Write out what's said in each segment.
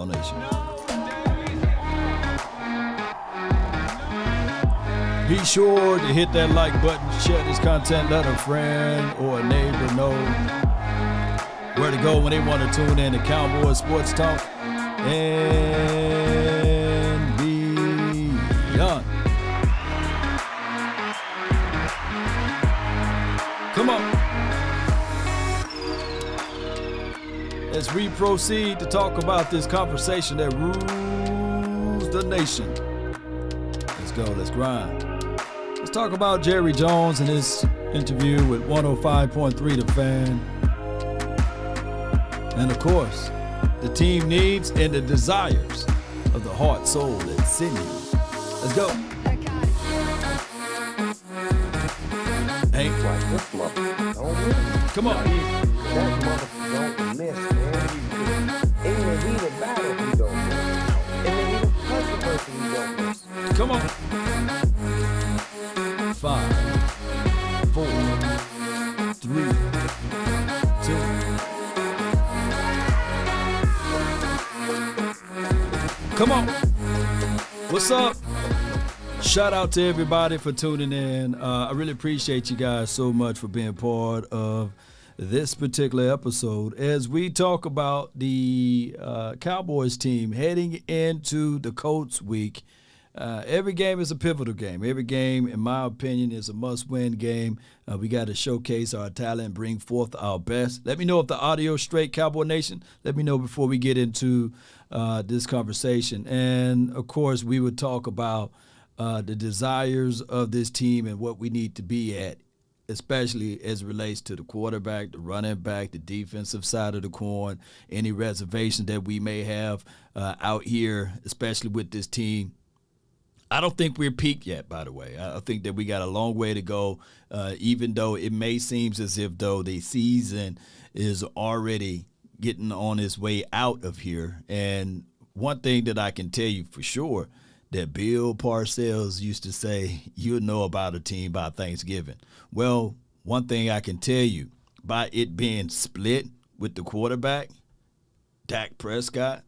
Football Nation. Be sure to hit that like button, share this content, let a friend or a neighbor know where to go when they want to tune in to Cowboys Sports Talk and beyond. Come on. As we proceed to talk about this conversation that rules the nation. Let's go, let's grind. Let's talk about Jerry Jones and his interview with 105.3 The Fan. And of course, the team needs and the desires of the heart, soul, and Sydney. Let's go. Ain't right. Come on. That motherfucker don't miss, man. In the heat of battle, he don't miss. In the heat of controversy, he don't miss. Come on. 5, 4, 3, 2. Come on. What's up? Shout out to everybody for tuning in. I really appreciate you guys so much for being part of this particular episode as we talk about the Cowboys team heading into the Colts week. Every game is a pivotal game. Every game, in my opinion, is a must-win game. We got to showcase our talent, bring forth our best. Let me know if the audio's straight, Cowboy Nation. Let me know before we get into this conversation. And, of course, we would talk about the desires of this team and what we need to be at, especially as it relates to the quarterback, the running back, the defensive side of the coin, any reservations that we may have out here, especially with this team. I don't think we're peaked yet, by the way. I think that we got a long way to go, even though it may seem as if, though, the season is already getting on its way out of here. And one thing that I can tell you for sure, that Bill Parcells used to say, you'll know about a team by Thanksgiving. Well, one thing I can tell you, by it being split with the quarterback, Dak Prescott,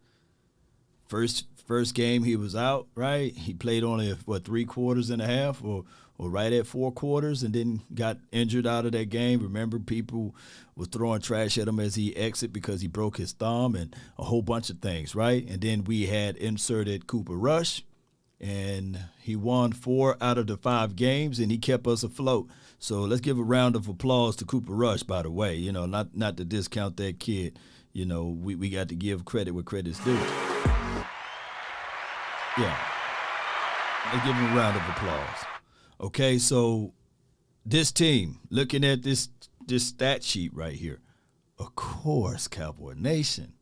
first game he was out, right? He played only, 3 quarters and a half or right at 4 quarters and then got injured out of that game. Remember, people were throwing trash at him as he exited because he broke his thumb and a whole bunch of things, right? And then we had inserted Cooper Rush, and he won 4 out of the 5 games, and he kept us afloat. So let's give a round of applause to Cooper Rush, by the way. You know, not to discount that kid. You know, we got to give credit where credit's due. Yeah. Let's give him a round of applause. Okay, so this team, looking at this stat sheet right here, of course, Cowboy Nation,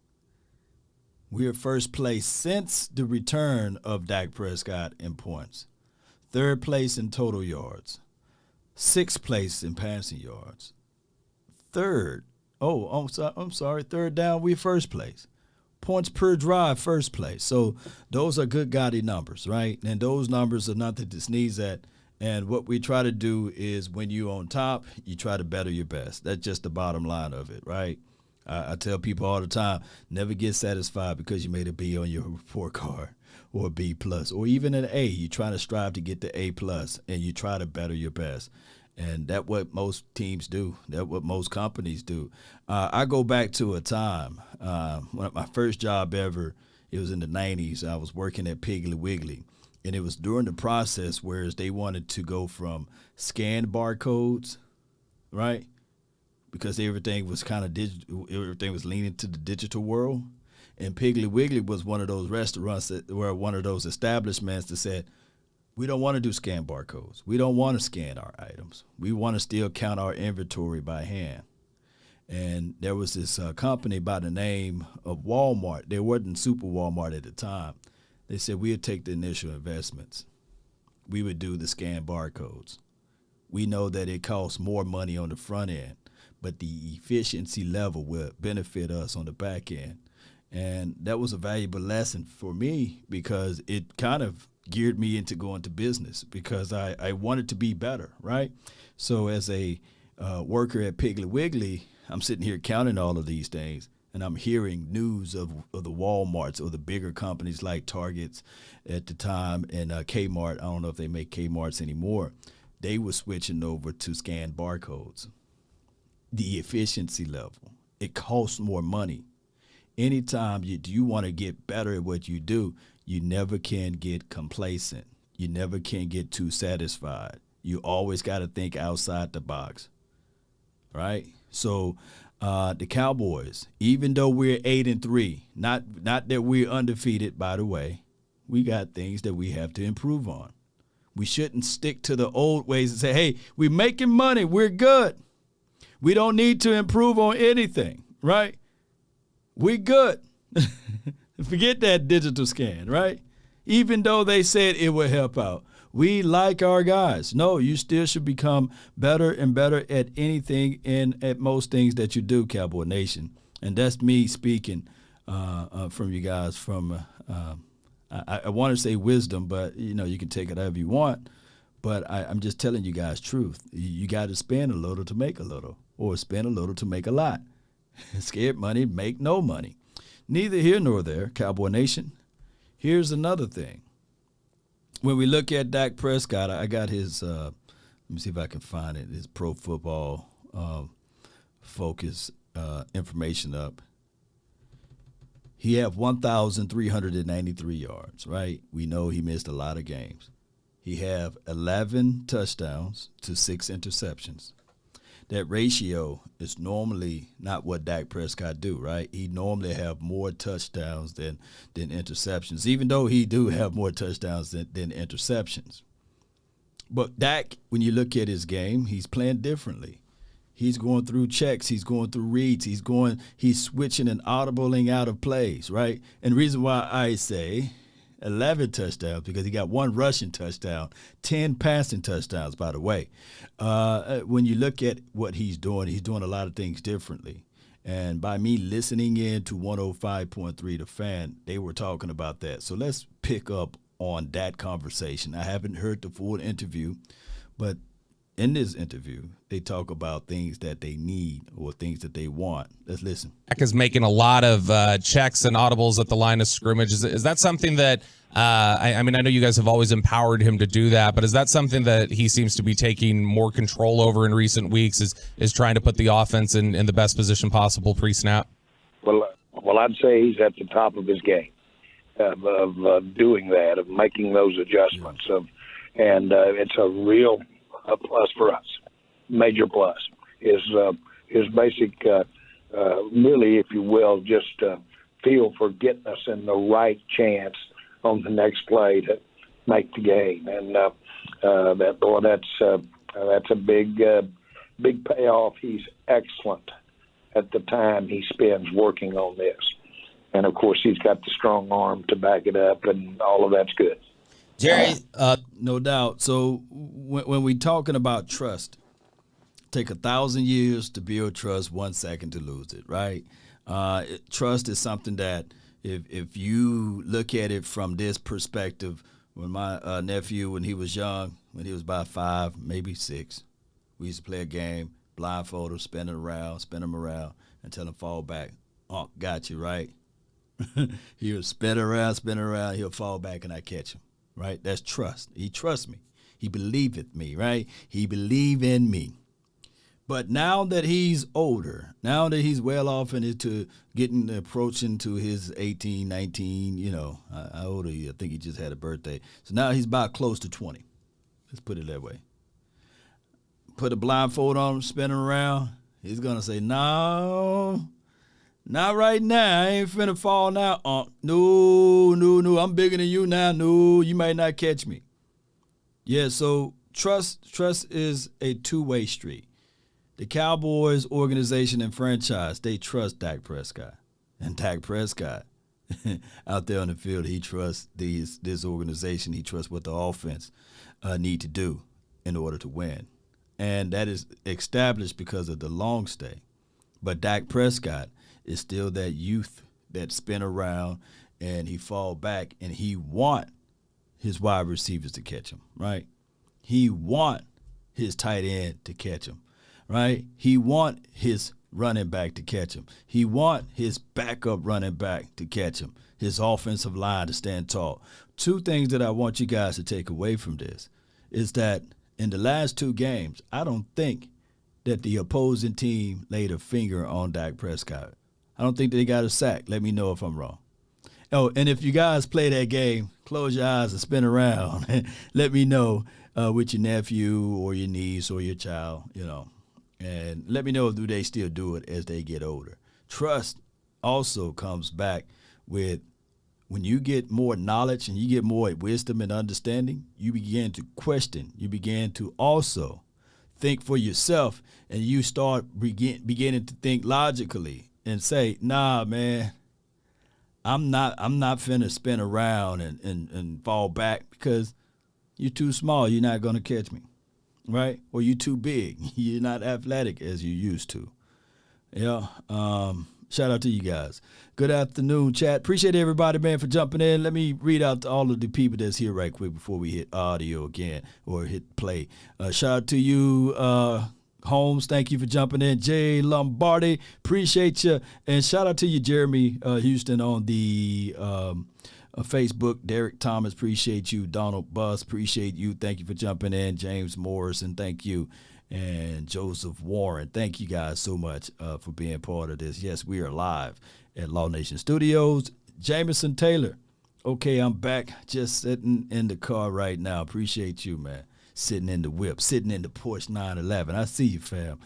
we are first place since the return of Dak Prescott in points. 3rd place in total yards. 6th place in passing yards. 3rd down, we're first place. Points per drive, first place. So those are good gaudy numbers, right? And those numbers are nothing to sneeze at. And what we try to do is when you're on top, you try to better your best. That's just the bottom line of it, right? I tell people all the time, never get satisfied because you made a B on your report card or a B plus or even an A. You're trying to strive to get the A plus and you try to better your best. And that's what most teams do. That's what most companies do. I go back to a time, when my first job ever, it was in the 90s. I was working at Piggly Wiggly. And it was during the process where they wanted to go from scanned barcodes, right? Because everything was kind of digital, everything was leaning to the digital world. And Piggly Wiggly was one of those restaurants one of those establishments that said, we don't want to do scan barcodes. We don't want to scan our items. We want to still count our inventory by hand. And there was this company by the name of Walmart. They wasn't Super Walmart at the time. They said we'd take the initial investments. We would do the scan barcodes. We know that it costs more money on the front end, but the efficiency level will benefit us on the back end. And that was a valuable lesson for me because it kind of geared me into going to business because I wanted to be better, right? So as a worker at Piggly Wiggly, I'm sitting here counting all of these things. and I'm hearing news of the Walmarts or the bigger companies like Targets at the time and Kmart. I don't know if they make Kmarts anymore. They were switching over to scan barcodes. The efficiency level. It costs more money. Anytime you want to get better at what you do, you never can get complacent. You never can get too satisfied. You always got to think outside the box, right? So the Cowboys, even though we're 8-3, not that we're undefeated, by the way, we got things that we have to improve on. We shouldn't stick to the old ways and say, hey, we're making money, we're good. We don't need to improve on anything, right? We're good. Forget that digital scan, right? Even though they said it would help out. We like our guys. No, you still should become better and better at anything and at most things that you do, Cowboy Nation. And that's me speaking from you guys from, I want to say wisdom, but, you can take it however you want. But I'm just telling you guys truth. You got to spend a little to make a little, or spend a little to make a lot. Scared money, make no money. Neither here nor there, Cowboy Nation. Here's another thing. When we look at Dak Prescott, I got his, let me see if I can find it, his Pro Football Focus information up. He had 1,393 yards, right? We know he missed a lot of games. He have 11 touchdowns to 6 interceptions. That ratio is normally not what Dak Prescott do, right? He normally have more touchdowns than interceptions, even though he do have more touchdowns than interceptions. But Dak, when you look at his game, he's playing differently. He's going through checks. He's going through reads. He's switching and audibling out of plays, right? And the reason why I say 11 touchdowns, because he got 1 rushing touchdown, 10 passing touchdowns, by the way. When you look at what he's doing a lot of things differently. And by me listening in to 105.3 The Fan, they were talking about that. So let's pick up on that conversation. I haven't heard the full interview, but in this interview, they talk about things that they need or things that they want. Let's listen. Dak is making a lot of checks and audibles at the line of scrimmage. Is that something that, I know you guys have always empowered him to do that, but is that something that he seems to be taking more control over in recent weeks, is trying to put the offense in the best position possible pre-snap? Well, I'd say he's at the top of his game of doing that, of making those adjustments. And it's a real plus for us, major plus. His basic, really, if you will, just feel for getting us in the right chance on the next play to make the game. And that's a big payoff. He's excellent at the time he spends working on this. And, of course, he's got the strong arm to back it up, and all of that's good. Jerry? No doubt. So when we're talking about trust, take 1,000 years to build trust, 1 second to lose it, right? Trust is something that if you look at it from this perspective, when my nephew, when he was young, when he was about 5, maybe 6, we used to play a game, blindfold him, spin him around, and tell him fall back. Oh, got you, right? He'll spin around, he'll fall back, and I catch him. Right? That's trust. He trusts me. He believeth me, right? He believe in me. But now that he's older, now that he's well off into approaching to his 18, 19, how old are you? I think he just had a birthday. So now he's about close to 20. Let's put it that way. Put a blindfold on him, spin him around. He's going to say, no, not right now. I ain't finna fall now. No. I'm bigger than you now. No, you might not catch me. Yeah, so trust is a two-way street. The Cowboys organization and franchise, they trust Dak Prescott. And Dak Prescott, out there on the field, he trusts this organization. He trusts what the offense need to do in order to win. And that is established because of the long stay. But Dak Prescott is still that youth that spin around and he fall back, and he want his wide receivers to catch him, right? He want his tight end to catch him. right? He want his running back to catch him. He want his backup running back to catch him. His offensive line to stand tall. Two things that I want you guys to take away from this is that in the last 2 games, I don't think that the opposing team laid a finger on Dak Prescott. I don't think they got a sack. Let me know if I'm wrong. Oh, and if you guys play that game, close your eyes and spin around. Let me know with your nephew or your niece or your child, and let me know do they still do it as they get older. Trust also comes back with when you get more knowledge and you get more wisdom and understanding, you begin to question. You begin to also think for yourself, and you start beginning to think logically and say, nah, man, I'm not finna spin around and fall back because you're too small. You're not going to catch me, right? Or you're too big. You're not athletic as you used to. Yeah. Shout out to you guys. Good afternoon, chat. Appreciate everybody, man, for jumping in. Let me read out to all of the people that's here right quick before we hit audio again or hit play. Shout out to you, Holmes. Thank you for jumping in. Jay Lombardi, appreciate you. And shout out to you, Jeremy Houston, on the Facebook. Derek Thomas, appreciate you. Donald Buss, appreciate you. Thank you for jumping in. James Morrison, thank you. And Joseph Warren, thank you guys so much for being part of this. Yes, we are live at Law Nation Studios. Jameson Taylor, okay, I'm back. Just sitting in the car right now. Appreciate you, man. Sitting in the whip, sitting in the Porsche 911. I see you, fam.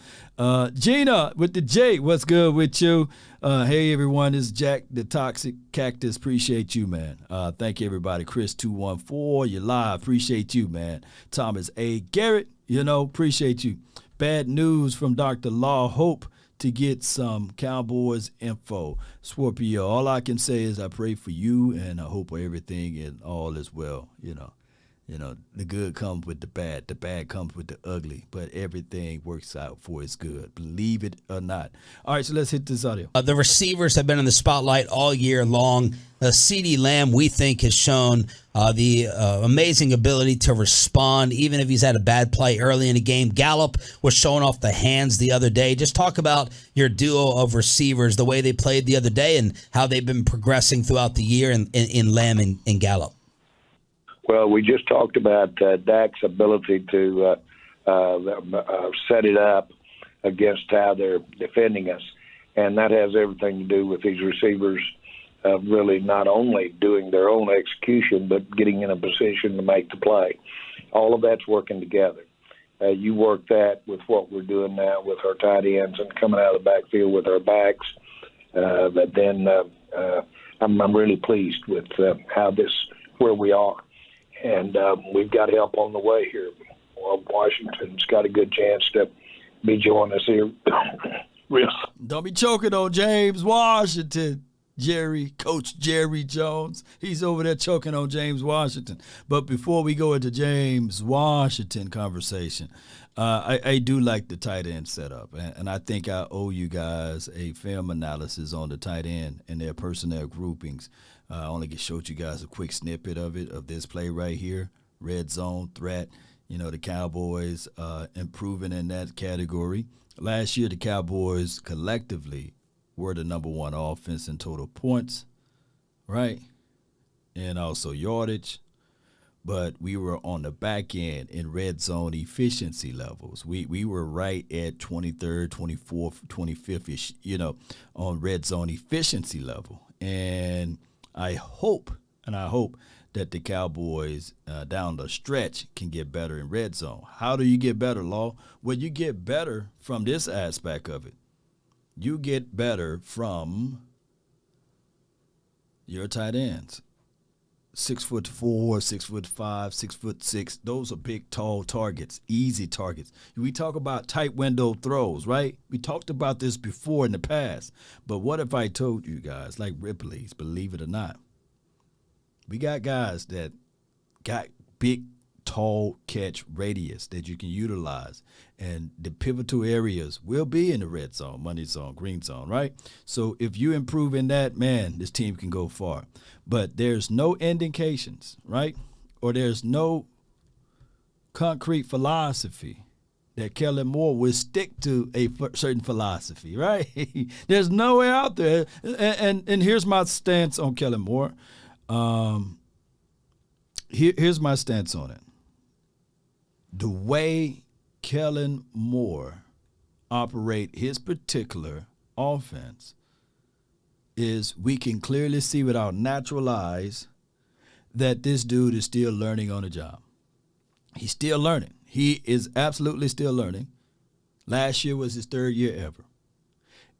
Gina with the J, what's good with you? Hey, everyone, this is Jack the Toxic Cactus. Appreciate you, man. Thank you, everybody. Chris 214, you're live. Appreciate you, man. Thomas A. Garrett, appreciate you. Bad news from Dr. Law. Hope to get some Cowboys info. Scorpio, all I can say is I pray for you, and I hope everything and all is well, the good comes with the bad comes with the ugly, but everything works out for its good. Believe it or not. All right, so let's hit this audio. The receivers have been in the spotlight all year long. CeeDee Lamb, we think, has shown the amazing ability to respond, even if he's had a bad play early in the game. Gallup was showing off the hands the other day. Just talk about your duo of receivers, the way they played the other day, and how they've been progressing throughout the year in Lamb and Gallup. Well, we just talked about Dak's ability to set it up against how they're defending us, and that has everything to do with these receivers really not only doing their own execution but getting in a position to make the play. All of that's working together. You work that with what we're doing now with our tight ends and coming out of the backfield with our backs. But then I'm really pleased with where we are. And we've got help on the way here. Well, Washington's got a good chance to be joining us here. Don't be choking on James Washington, Coach Jerry Jones. He's over there choking on James Washington. But before we go into James Washington conversation, I do like the tight end setup. And I think I owe you guys a film analysis on the tight end and their personnel groupings. I only showed you guys a quick snippet of this play right here, red zone threat. The Cowboys improving in that category. Last year, the Cowboys collectively were the number 1 offense in total points, right? And also yardage. But we were on the back end in red zone efficiency levels. We were right at 23rd, 24th, 25th-ish, on red zone efficiency level. And I hope that the Cowboys down the stretch can get better in red zone. How do you get better, Law? Well, you get better from this aspect of it. You get better from your tight ends. 6'4", 6'5", 6'6". Those are big, tall targets, easy targets. We talk about tight window throws, right? We talked about this before in the past. But what if I told you guys, like Ripley's, believe it or not, we got guys that got big, tall catch radius that you can utilize. And the pivotal areas will be in the red zone, money zone, green zone, right? So if you improve in that, man, this team can go far. But there's no indications, right? Or there's no concrete philosophy that Kellen Moore would stick to a certain philosophy, right? There's nowhere out there. And here's my stance on Kellen Moore. Here's my stance on it. The way Kellen Moore operate his particular offense is we can clearly see with our natural eyes that this dude is still learning on the job. He's still learning. He is absolutely still learning. Last year was his third year ever.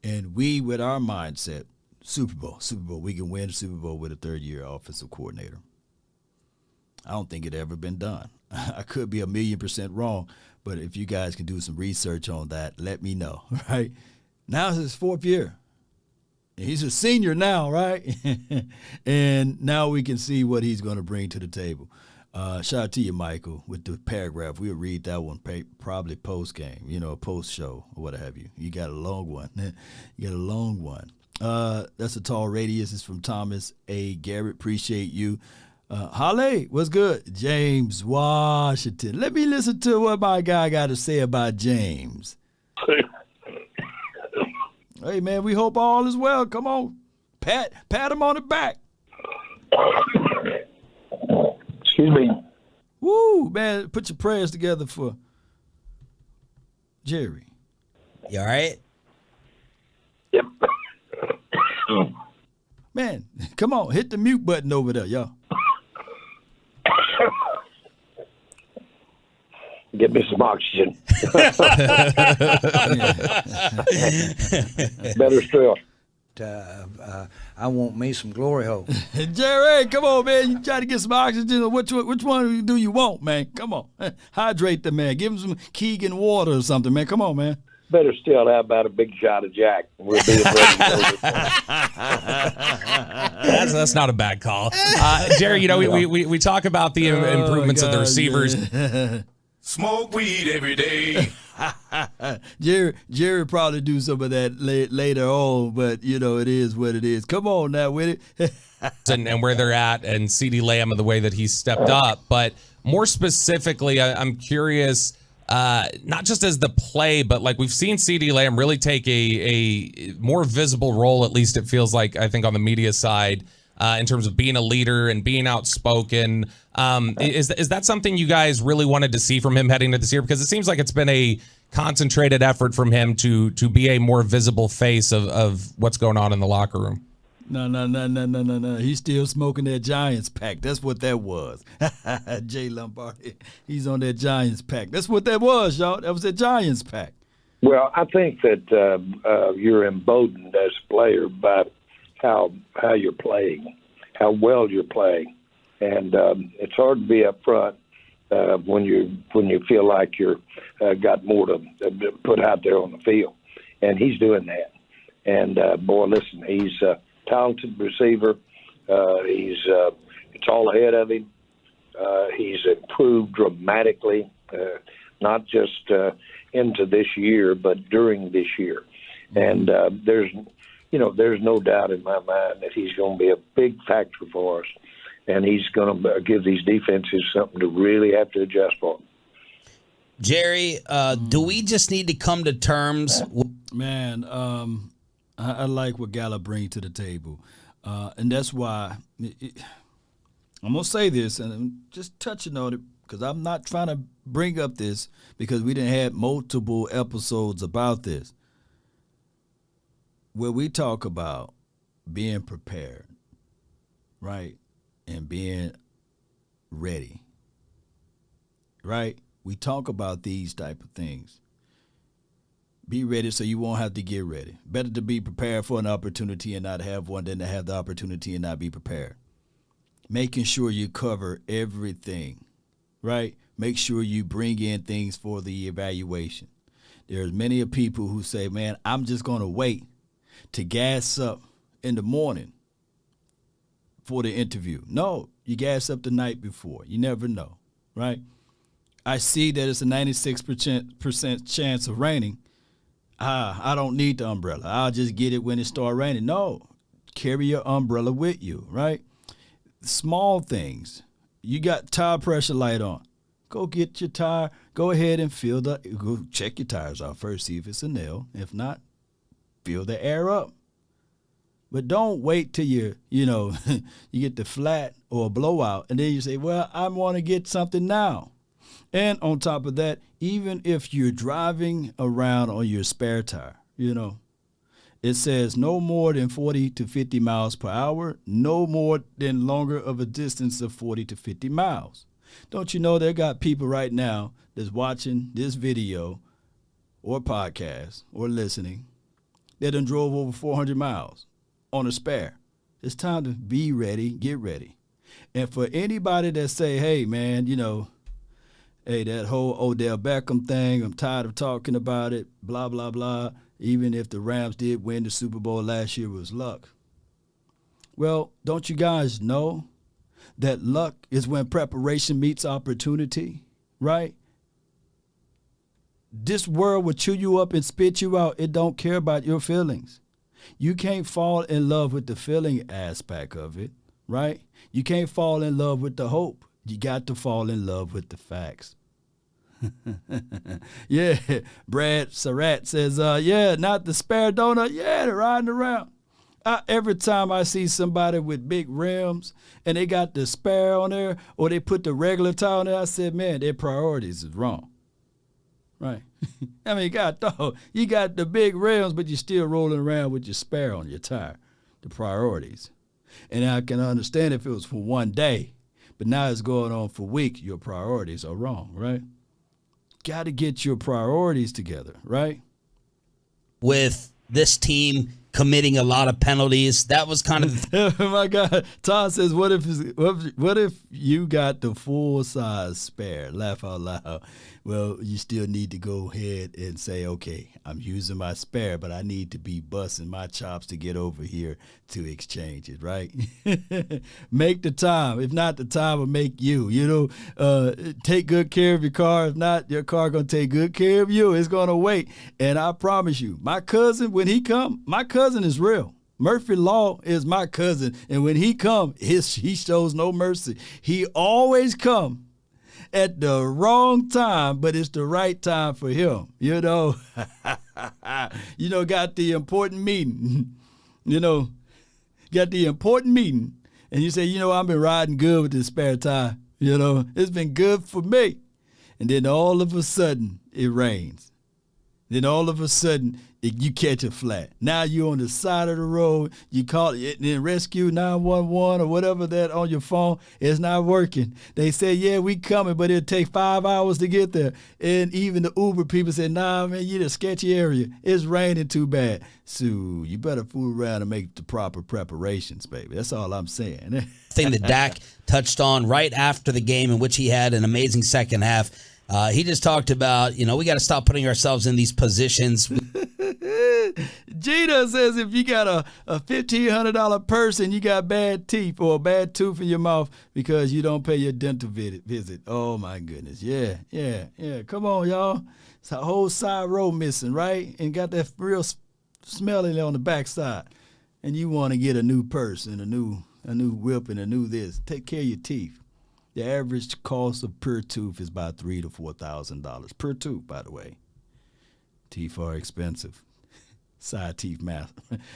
And we, with our mindset, Super Bowl, we can win the Super Bowl with a third-year offensive coordinator. I don't think it ever been done. I could be 1,000,000% wrong, but if you guys can do some research on that, let me know, right? Now it's his fourth year. He's a senior now, right? And now we can see what he's going to bring to the table. Shout out to you, Michael, with the paragraph. We'll read that one probably post-game, post-show or what have you. You got a long one. That's a tall radius. It's from Thomas A. Garrett. Appreciate you. Holly, what's good? James Washington. Let me listen to what my guy got to say about James. Hey, man, we hope all is well. Come on. Pat him on the back. Excuse me. Woo, man, put your prayers together for Jerry. You all right? Yep. Man, come on, hit the mute button over there, y'all. Get me some oxygen. Better still. I want me some glory hole. Jerry, come on, man. You try to get some oxygen. Which one do you want, man? Come on. Hydrate the man. Give him some Keegan water or something, man. Come on, man. Better still, how about a big shot of Jack? We'll be ready to go. That's not a bad call. Jerry, we talk about the improvements of the receivers. Smoke weed every day. Jerry probably do some of that later on, but it is what it is. Come on now with it. and where they're at, and CeeDee Lamb and the way that he's stepped up. But more specifically, I'm curious, not just as the play, but like we've seen CeeDee Lamb really take a more visible role, at least it feels like, I think, on the media side, in terms of being a leader and being outspoken. Is that something you guys really wanted to see from him heading into this year? Because it seems like it's been a concentrated effort from him to be a more visible face of what's going on in the locker room. No. He's still smoking that Giants pack. That's what that was. Jay Lombardi, he's on that Giants pack. That's what that was, y'all. That was that Giants pack. Well, I think that you're emboldened as a player by how you're playing, how well you're playing, and it's hard to be up front when you feel like you're got more to put out there on the field, and he's doing that. And boy, listen, he's a talented receiver. It's all ahead of him. He's improved dramatically, not just into this year, but during this year. And there's no doubt in my mind that he's going to be a big factor for us, and he's going to give these defenses something to really have to adjust for. Jerry, do we just need to come to terms? Man, I like what Gallup brings to the table, and that's why I'm going to say this, and I'm just touching on it because I'm not trying to bring up this because we didn't have multiple episodes about this, where we talk about being prepared, right, and being ready, right? We talk about these type of things. Be ready so you won't have to get ready. Better to be prepared for an opportunity and not have one than to have the opportunity and not be prepared. Making sure you cover everything, right? Make sure you bring in things for the evaluation. There's many people who say, man, I'm just going to wait to gas up in the morning for the interview. No, you gas up the night before. You never know, right? I see that it's a 96% chance of raining. I don't need the umbrella. I'll just get it when it starts raining. No, carry your umbrella with you, right? Small things. You got tire pressure light on. go get your tire. Go ahead and go check your tires out first, see if it's a nail. If not, fill the air up. But don't wait till you get the flat or a blowout, and then you say, well, I want to get something now. And on top of that, even if you're driving around on your spare tire, it says no more than 40 to 50 miles per hour, no more than longer of a distance of 40 to 50 miles. Don't you know there got people right now that's watching this video or podcast or listening that done drove over 400 miles on a spare? It's time to be ready, get ready. And for anybody that say, hey, man, hey, that whole Odell Beckham thing, I'm tired of talking about it, blah, blah, blah. Even if the Rams did win the Super Bowl last year, it was luck. Well, don't you guys know that luck is when preparation meets opportunity, right? This world will chew you up and spit you out. It don't care about your feelings. You can't fall in love with the feeling aspect of it, right? You can't fall in love with the hope. You got to fall in love with the facts. Yeah, Brad Surratt says, not the spare donut. Yeah, they're riding around. Every time I see somebody with big rims and they got the spare on there or they put the regular tire on there, I said, man, their priorities is wrong. Right. I mean, you got the big rims, but you're still rolling around with your spare on your tire. The priorities. And I can understand if it was for one day, but now it's going on for weeks. Your priorities are wrong, right? Got to get your priorities together, right? With this team committing a lot of penalties, that was kind of oh my God. Todd says, what if you got the full size spare? Laugh out loud. Well, you still need to go ahead and say, okay, I'm using my spare, but I need to be busting my chops to get over here to exchange it, right? Make the time. If not, the time will make you. Take good care of your car. If not, your car going to take good care of you. It's going to wait. And I promise you, my cousin, when he come, my cousin is real. Murphy Law is my cousin. And when he come, he shows no mercy. He always come at the wrong time, but it's the right time for him. Got the important meeting. Got the important meeting. And you say, I've been riding good with this spare tire. It's been good for me. And then all of a sudden, it rains. Then all of a sudden, you catch a flat. Now you're on the side of the road. You call it and rescue 911 or whatever that on your phone. It's not working. They say, yeah, we coming, but it'll take 5 hours to get there. And even the Uber people say, nah, man, you're in a sketchy area. It's raining too bad. So you better fool around and make the proper preparations, baby. That's all I'm saying. Thing that Dak touched on right after the game, in which he had an amazing second half. He just talked about, we got to stop putting ourselves in these positions. Gina says if you got a $1,500 purse and you got bad teeth or a bad tooth in your mouth because you don't pay your dental visit. Oh, my goodness. Yeah. Come on, y'all. It's a whole side row missing, right? And got that real smelly on the backside. And you want to get a new purse and a new whip and a new this. Take care of your teeth. The average cost of per tooth is about $3,000 to $4,000 per tooth, by the way. Teeth are expensive. Side teeth matter.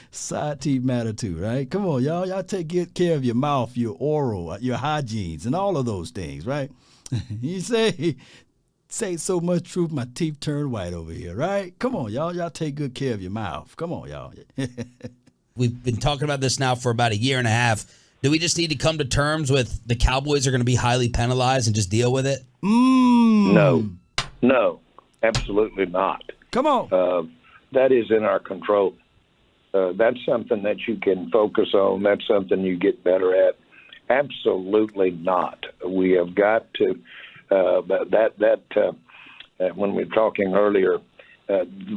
Side teeth matter too, right? Come on, y'all. Y'all take good care of your mouth, your oral, your hygienes, and all of those things, right? You say so much truth, my teeth turn white over here, right? Come on, y'all. Y'all take good care of your mouth. Come on, y'all. We've been talking about this now for about a year and a half. Do we just need to come to terms with the Cowboys are going to be highly penalized and just deal with it? No, absolutely not. Come on. That is in our control. That's something that you can focus on. That's something you get better at. Absolutely not. We have got to. When we were talking earlier,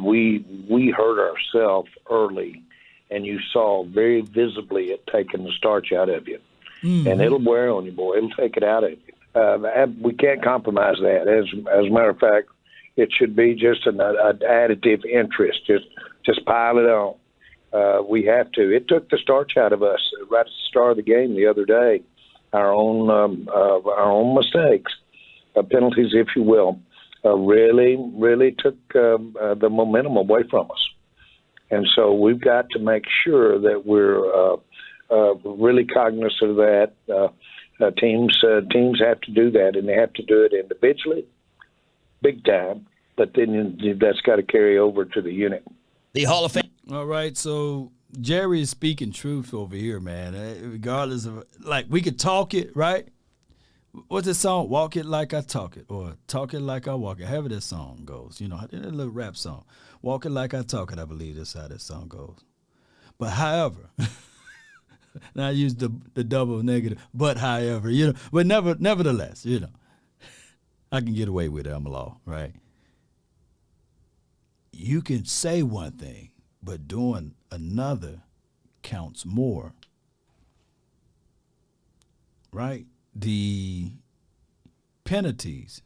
we hurt ourselves early. And you saw very visibly it taking the starch out of you. Mm-hmm. And it'll wear on you, boy. It'll take it out of you. We can't compromise that. As a matter of fact, it should be just an additive interest. Just pile it on. We have to. It took the starch out of us right at the start of the game the other day. Our own mistakes. penalties, if you will, really took the momentum away from us. And so we've got to make sure that we're really cognizant of that. Teams have to do that, and they have to do it individually, big time. But then that's got to carry over to the unit. The Hall of Fame. All right, so Jerry is speaking truth over here, man. Regardless of, like, we could talk it, right? What's this song? Walk it like I talk it, or talk it like I walk it. However this song goes, you know, that little rap song. Walk it like I talk it, I believe that's how this song goes. But however, and I use the double negative, but however, you know, but nevertheless, you know, I can get away with it. I'm a law, right? You can say one thing, but doing another counts more, right? The penalties.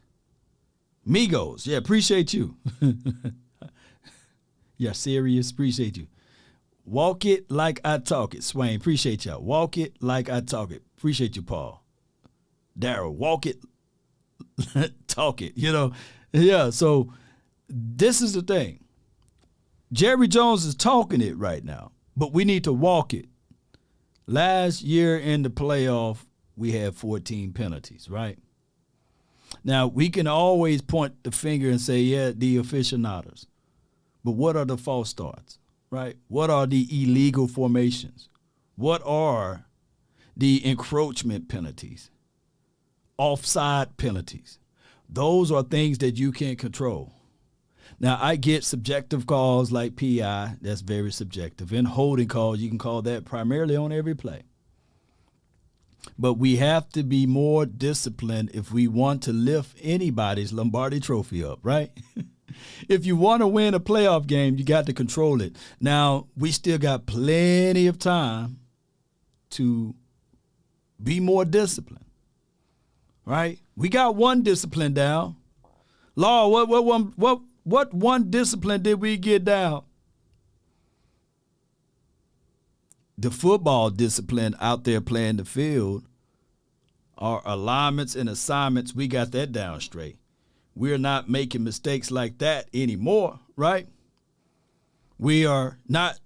Migos, yeah, appreciate you. Yeah, serious, appreciate you. Walk it like I talk it. Swain, appreciate y'all. Walk it like I talk it. Appreciate you, Paul. Daryl, walk it, talk it, you know. Yeah, so this is the thing. Jerry Jones is talking it right now, but we need to walk it. Last year in the playoff, we had 14 penalties, right? Now, we can always point the finger and say, yeah, the aficionados. But what are the false starts, right? What are the illegal formations? What are the encroachment penalties? Offside penalties. Those are things that you can't control. Now, I get subjective calls like PI. That's very subjective. And holding calls, you can call that primarily on every play. But we have to be more disciplined if we want to lift anybody's Lombardi trophy up, right? If you want to win a playoff game, you got to control it. Now, we still got plenty of time to be more disciplined, right? We got one discipline down. Law, what one discipline did we get down? The football discipline out there playing the field, our alignments and assignments, we got that down straight. We're not making mistakes like that anymore, right? We are not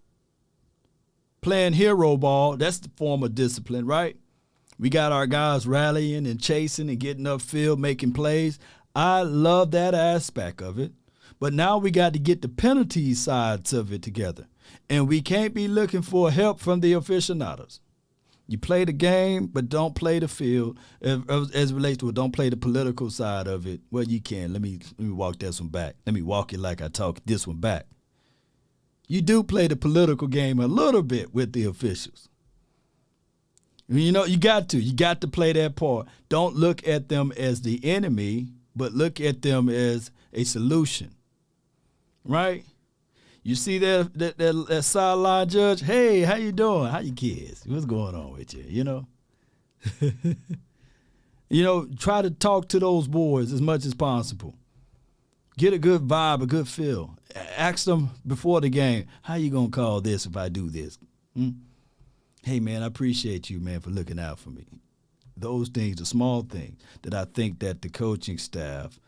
playing hero ball. That's the form of discipline, right? We got our guys rallying and chasing and getting upfield, making plays. I love that aspect of it. But now we got to get the penalty sides of it together. And we can't be looking for help from the aficionados. You play the game, but don't play the field. As it relates to it, don't play the political side of it. Well, you can. Let me walk this one back. Let me walk it like I talk this one back. You do play the political game a little bit with the officials. You know, you got to. You got to play that part. Don't look at them as the enemy, but look at them as a solution. Right? You see that sideline judge? Hey, how you doing? How you kids? What's going on with you? You know? You know, try to talk to those boys as much as possible. Get a good vibe, a good feel. Ask them before the game, how you going to call this if I do this? Hey, man, I appreciate you, man, for looking out for me. Those things, the small things that I think that the coaching staff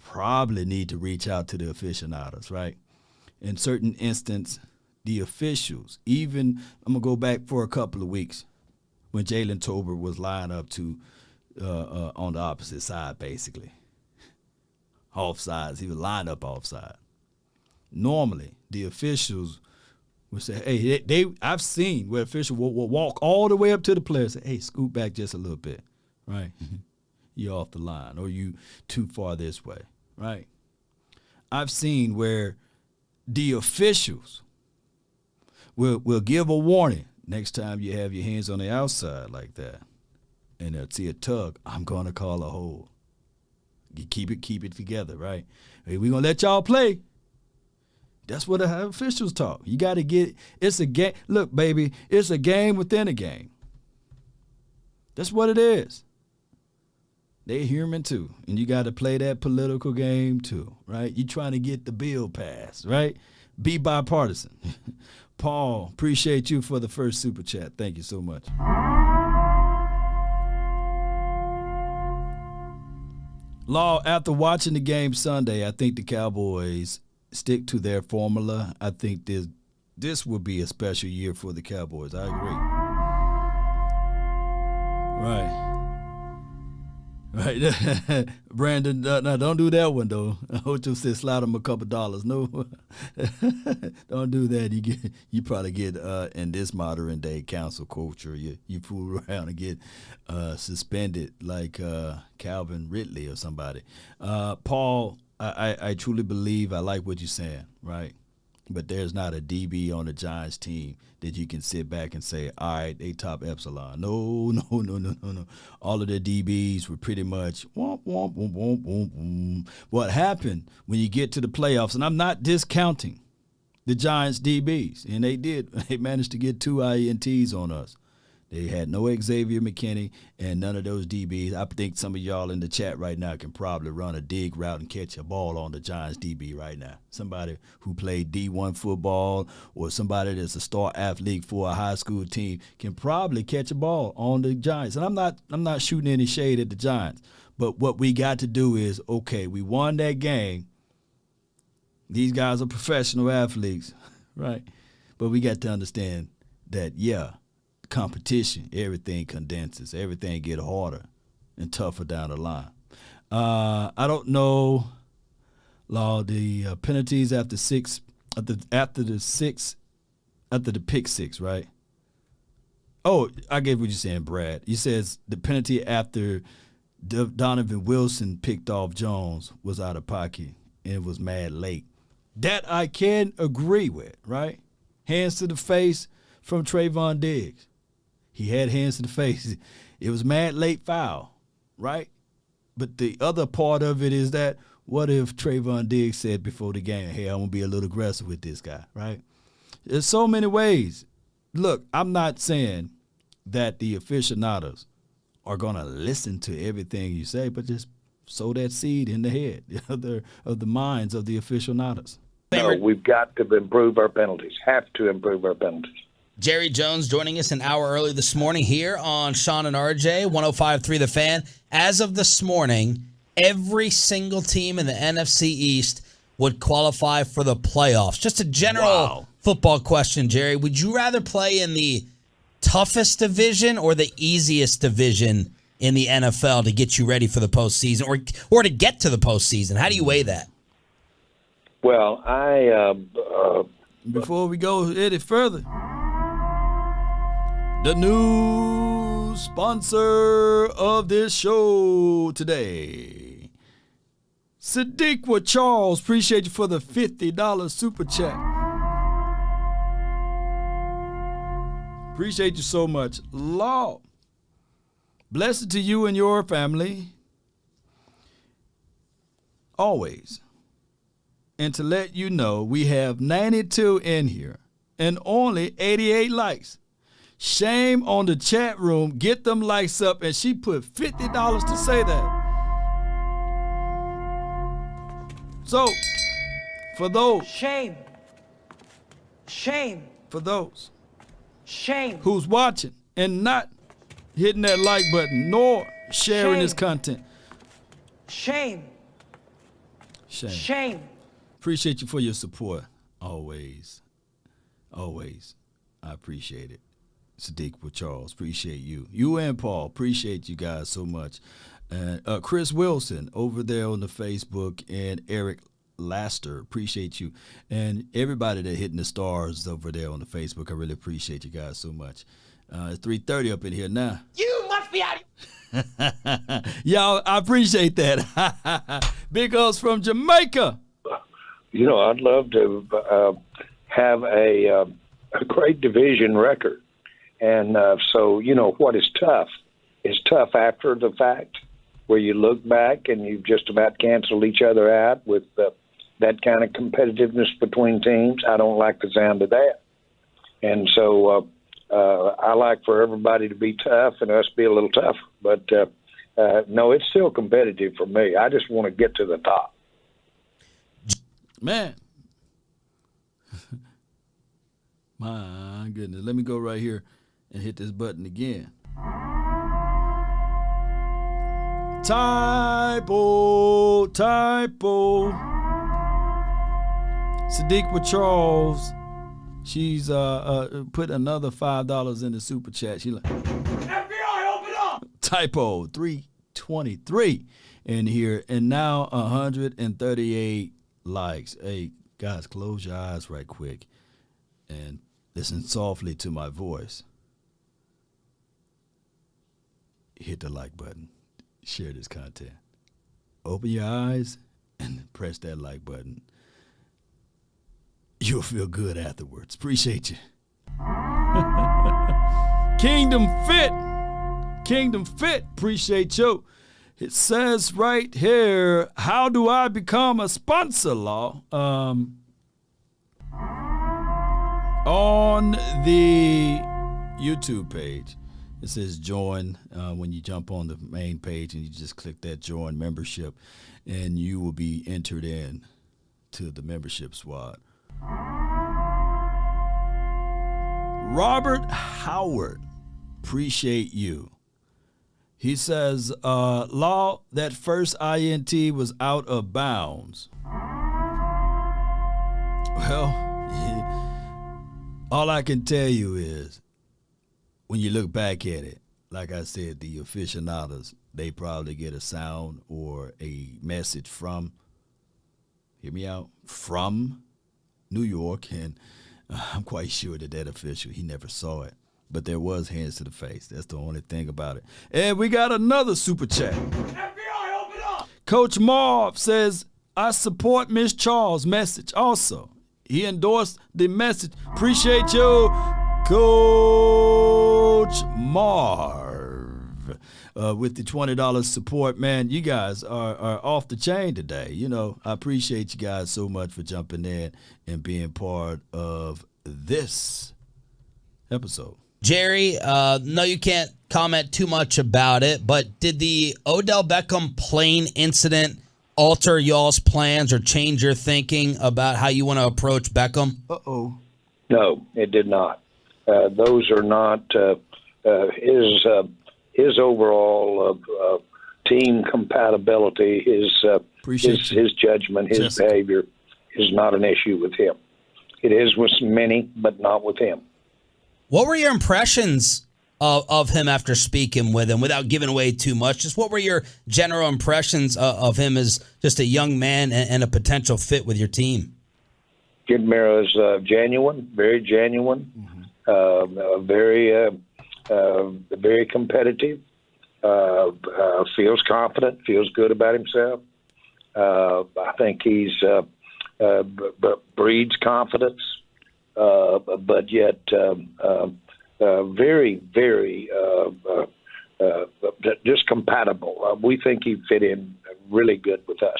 probably need to reach out to the aficionados, right? In certain instances, the officials, even, I'm going to go back for a couple of weeks when Jalen Tolbert was lined up to on the opposite side, basically. Offsides. He was lined up offside. Normally, the officials would say, hey, I've seen where officials will walk all the way up to the player and say, hey, scoot back just a little bit, right? You're off the line, or you too far this way, right? I've seen where the officials will give a warning next time you have your hands on the outside like that, and they'll see a tug. I'm going to call a hold. You keep it together, right? Hey, we're going to let y'all play. That's what the officials talk. You got to get – it's a game. Look, baby, it's a game within a game. That's what it is. They're human too, and you got to play that political game too, right? You're trying to get the bill passed, right? Be bipartisan. Paul, appreciate you for the first super chat. Thank you so much. Law, after watching the game Sunday, I think the Cowboys stick to their formula. I think this will be a special year for the Cowboys. I agree. Right. Brandon, no, don't do that one, though. Ocho said slide him a couple dollars. No, don't do that. You probably get, in this modern day cancel culture, you fool around and get suspended like Calvin Ridley or somebody. Paul, I truly believe I like what you're saying, right? But there's not a DB on the Giants team that you can sit back and say, all right, they top epsilon. No. All of their DBs were pretty much womp, womp, womp, womp, womp, womp. What happened when you get to the playoffs, and I'm not discounting the Giants DBs, and they managed to get 2 INTs on us. They had no Xavier McKinney and none of those DBs. I think some of y'all in the chat right now can probably run a dig route and catch a ball on the Giants DB right now. Somebody who played D1 football or somebody that's a star athlete for a high school team can probably catch a ball on the Giants. And I'm not shooting any shade at the Giants. But what we got to do is, okay, we won that game. These guys are professional athletes, right? But we got to understand that, competition, everything condenses, everything get harder and tougher down the line. I don't know, Law, the penalties after the pick six, right? Oh, I get what you're saying, Brad. You says the penalty after Donovan Wilson picked off Jones was out of pocket and was mad late. That I can agree with, right? Hands to the face from Trayvon Diggs. He had hands to the face. It was mad late foul, right? But the other part of it is that what if Trayvon Diggs said before the game, hey, I'm going to be a little aggressive with this guy, right? There's so many ways. Look, I'm not saying that the aficionados are going to listen to everything you say, but just sow that seed in the head of the minds of the aficionados. No, we've got to improve our penalties, have to improve our penalties. Jerry Jones joining us an hour early this morning here on Sean and RJ, 105.3 The Fan. As of this morning, every single team in the NFC East would qualify for the playoffs. Just a general football question, Jerry. Would you rather play in the toughest division or the easiest division in the NFL to get you ready for the postseason or to get to the postseason? How do you weigh that? Well, before we go any further, the new sponsor of this show today, Sadiqua Charles. Appreciate you for the $50 super chat. Appreciate you so much. Law, blessed to you and your family. Always. And to let you know, we have 92 in here and only 88 likes. Shame on the chat room. Get them likes up. And she put $50 to say that. So, for those. Shame. For those. Shame. Who's watching and not hitting that like button nor sharing this content. Shame. Appreciate you for your support. Always. I appreciate it. Sadiq with Charles, appreciate you. You and Paul, appreciate you guys so much. And Chris Wilson over there on the Facebook and Eric Laster, appreciate you. And everybody that hitting the stars over there on the Facebook, I really appreciate you guys so much. It's 3:30 up in here now. You must be out of Y'all, I appreciate that. Big ups from Jamaica. You know, I'd love to have a great division record. And so, you know, what is tough is tough after the fact, where you look back and you've just about canceled each other out with that kind of competitiveness between teams. I don't like the sound of that. And so I like for everybody to be tough and us be a little tougher. But, no, it's still competitive for me. I just want to get to the top. Man. My goodness. Let me go right here and hit this button again. Typo. Sadiq with Charles. She's put another $5 in the super chat. She like, FBI, open up. Typo 323 in here, and now 138 likes. Hey guys, close your eyes right quick and listen softly to my voice. Hit the like button. Share this content. Open your eyes and press that like button. You'll feel good afterwards. Appreciate you. Kingdom Fit. Appreciate you. It says right here, how do I become a sponsor, Law? On the YouTube page, it says join. When you jump on the main page and you just click that join membership, and you will be entered in to the membership squad. Robert Howard, appreciate you. He says, Law, that first INT was out of bounds. Well, all I can tell you is, when you look back at it, like I said, the aficionados, they probably get a sound or a message from, hear me out, from New York, and I'm quite sure that official, he never saw it. But there was hands to the face. That's the only thing about it. And we got another super chat. FBI, open up! Coach Marv says, I support Miss Charles' message also. He endorsed the message. Appreciate you, Coach Marv. With the $20 support. Man, you guys are off the chain today. You know, I appreciate you guys so much for jumping in and being part of this episode. Jerry, no, you can't comment too much about it, but did the Odell Beckham plane incident alter y'all's plans or change your thinking about how you want to approach Beckham? Uh-oh. No, it did not. Those are not his overall team compatibility, his judgment, his Jessica. behavior is not an issue with him. It is with many, but not with him. What were your impressions of him after speaking with him, without giving away too much? Just what were your general impressions of him as just a young man and a potential fit with your team? Kid Mira is genuine, very genuine, very competitive, feels confident, feels good about himself. I think he's breeds confidence, but yet very, very just compatible. We think he'd fit in really good with us.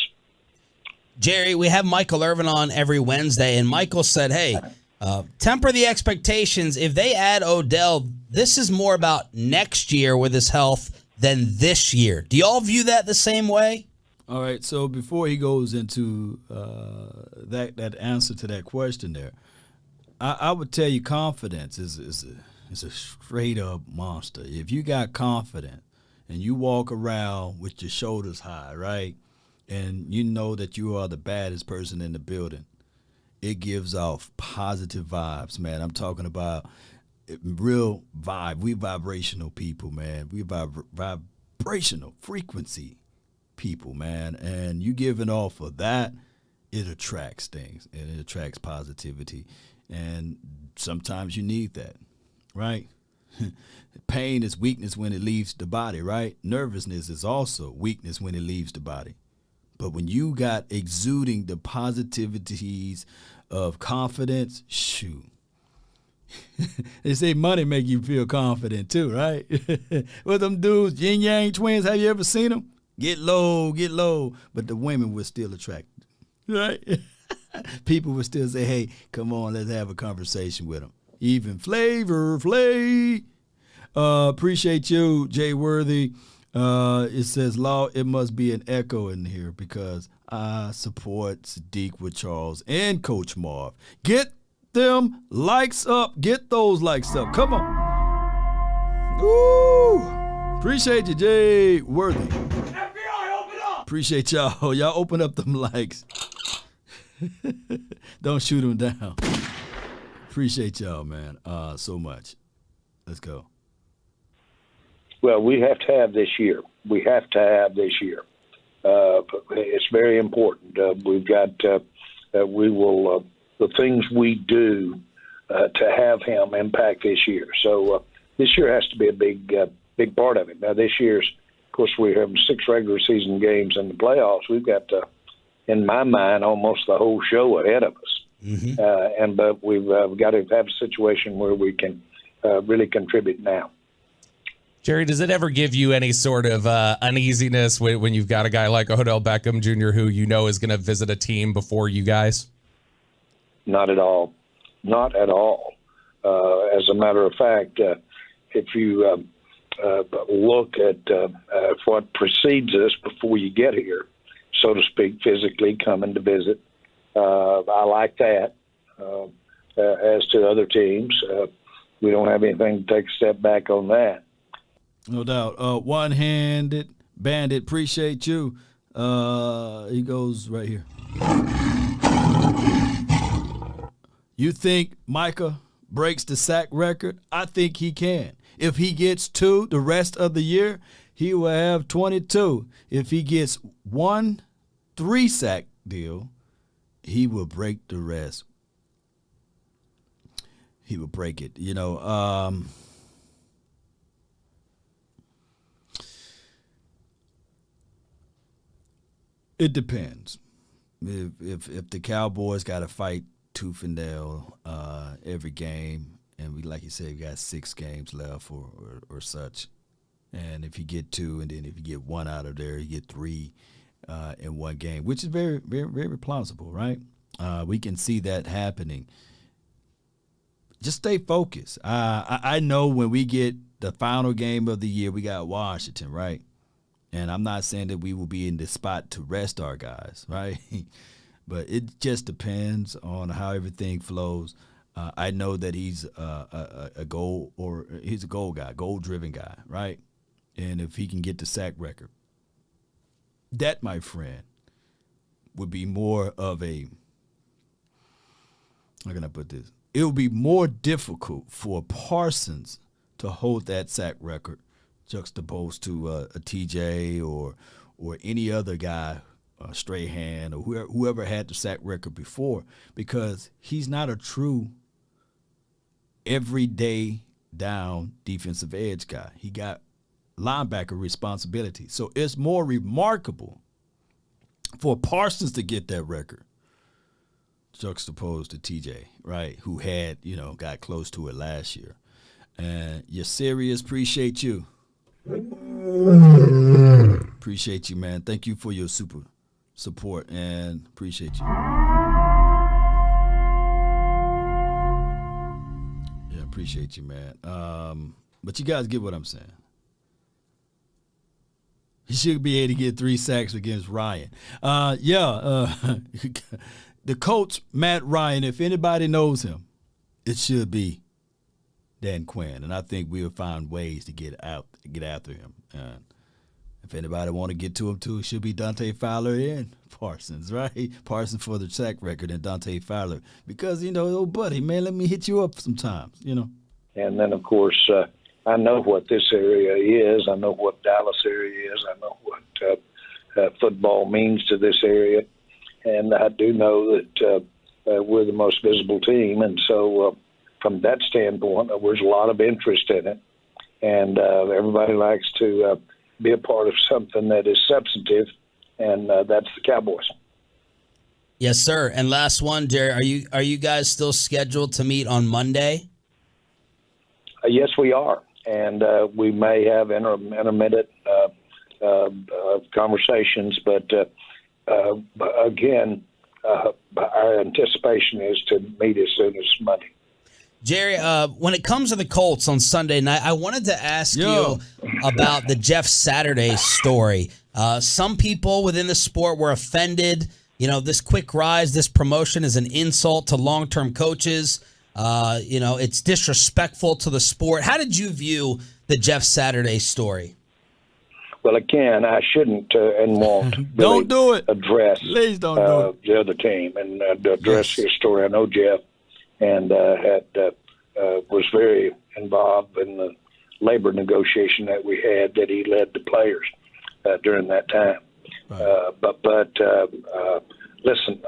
Jerry, we have Michael Irvin on every Wednesday, and Michael said, hey, temper the expectations. If they add Odell, this is more about next year with his health than this year. Do y'all view that the same way? All right, so before he goes into that answer to that question there, I would tell you confidence is a straight-up monster. If you got confidence and you walk around with your shoulders high, right, and you know that you are the baddest person in the building, it gives off positive vibes, man. I'm talking about real vibe. We vibrational people, man. We vibrational frequency people, man. And you giving off of that, it attracts things, and it attracts positivity. And sometimes you need that, right? Pain is weakness when it leaves the body, right? Nervousness is also weakness when it leaves the body. But when you got exuding the positivities of confidence, shoot. They say money make you feel confident too, right? With them dudes, yin yang twins, have you ever seen them? Get low, but the women were still attracted, right? People would still say, hey, come on, let's have a conversation with them. Even Flavor Flay. Appreciate you, Jay Worthy. It says, Law, it must be an echo in here because I support Sadiq with Charles and Coach Marv. Get them likes up. Get those likes up. Come on. Woo! Appreciate you, Jay Worthy. FBI, Appreciate y'all. Y'all open up them likes. Don't shoot them down. Appreciate y'all, man, so much. Let's go. Well, we have to have this year. We have to have this year. It's very important. We've got. We will. The things we do to have him impact this year. So this year has to be a big part of it. Now, this year's, of course, we have 6 regular season games in the playoffs. We've got, in my mind, almost the whole show ahead of us. But we've got to have a situation where we can really contribute now. Jerry, does it ever give you any sort of uneasiness when you've got a guy like Odell Beckham Jr. who you know is going to visit a team before you guys? Not at all. Not at all. As a matter of fact, if you look at what precedes us before you get here, so to speak, physically coming to visit, I like that. As to other teams, we don't have anything to take a step back on that. No doubt. One-handed bandit, appreciate you. He goes right here. You think Micah breaks the sack record? I think he can. If he gets 2 the rest of the year, he will have 22. If he gets 1 3-sack deal, he will break the rest. He will break it. It depends. If the Cowboys got to fight tooth and nail every game, and we, like you said, we got 6 games left or such, and if you get 2, and then if you get 1 out of there, you get 3 in one game, which is very, very, very plausible, right? We can see that happening. Just stay focused. I know when we get the final game of the year, we got Washington, right? And I'm not saying that we will be in the spot to rest our guys, right? But it just depends on how everything flows. I know that he's a goal guy, goal-driven guy, right? And if he can get the sack record, that, my friend, would be more of a, how can I put this? It would be more difficult for Parsons to hold that sack record juxtaposed to a TJ or any other guy, Strahan or whoever had the sack record before, because he's not a true everyday down defensive edge guy. He got linebacker responsibility. So it's more remarkable for Parsons to get that record juxtaposed to TJ, right, who had, got close to it last year. And you're serious, appreciate you. Appreciate you, man. Thank you for your super support and appreciate you. Yeah, appreciate you, man. But you guys get what I'm saying. He should be able to get 3 sacks against Ryan. The coach, Matt Ryan, if anybody knows him, it should be Dan Quinn, and I think we'll find ways to get after him. If anybody want to get to him too, it should be Dante Fowler and Parsons, right? Parsons for the sack record and Dante Fowler, because old buddy, man, let me hit you up sometimes, And then of course, I know what this area is. I know what Dallas area is. I know what football means to this area, and I do know that we're the most visible team, and so. From that standpoint, there's a lot of interest in it, and everybody likes to be a part of something that is substantive, and that's the Cowboys. Yes, sir. And last one, Jerry, are you guys still scheduled to meet on Monday? Yes, we are, and we may have intermittent conversations, but again, our anticipation is to meet as soon as Monday. Jerry, when it comes to the Colts on Sunday night, I wanted to ask you about the Jeff Saturday story. Some people within the sport were offended. This quick rise, this promotion is an insult to long-term coaches. It's disrespectful to the sport. How did you view the Jeff Saturday story? Well, again, I shouldn't and won't really Don't do it. address Please don't do it. the other team and address his story. I know Jeff and was very involved in the labor negotiation that we had, that he led the players during that time. Right. But listen,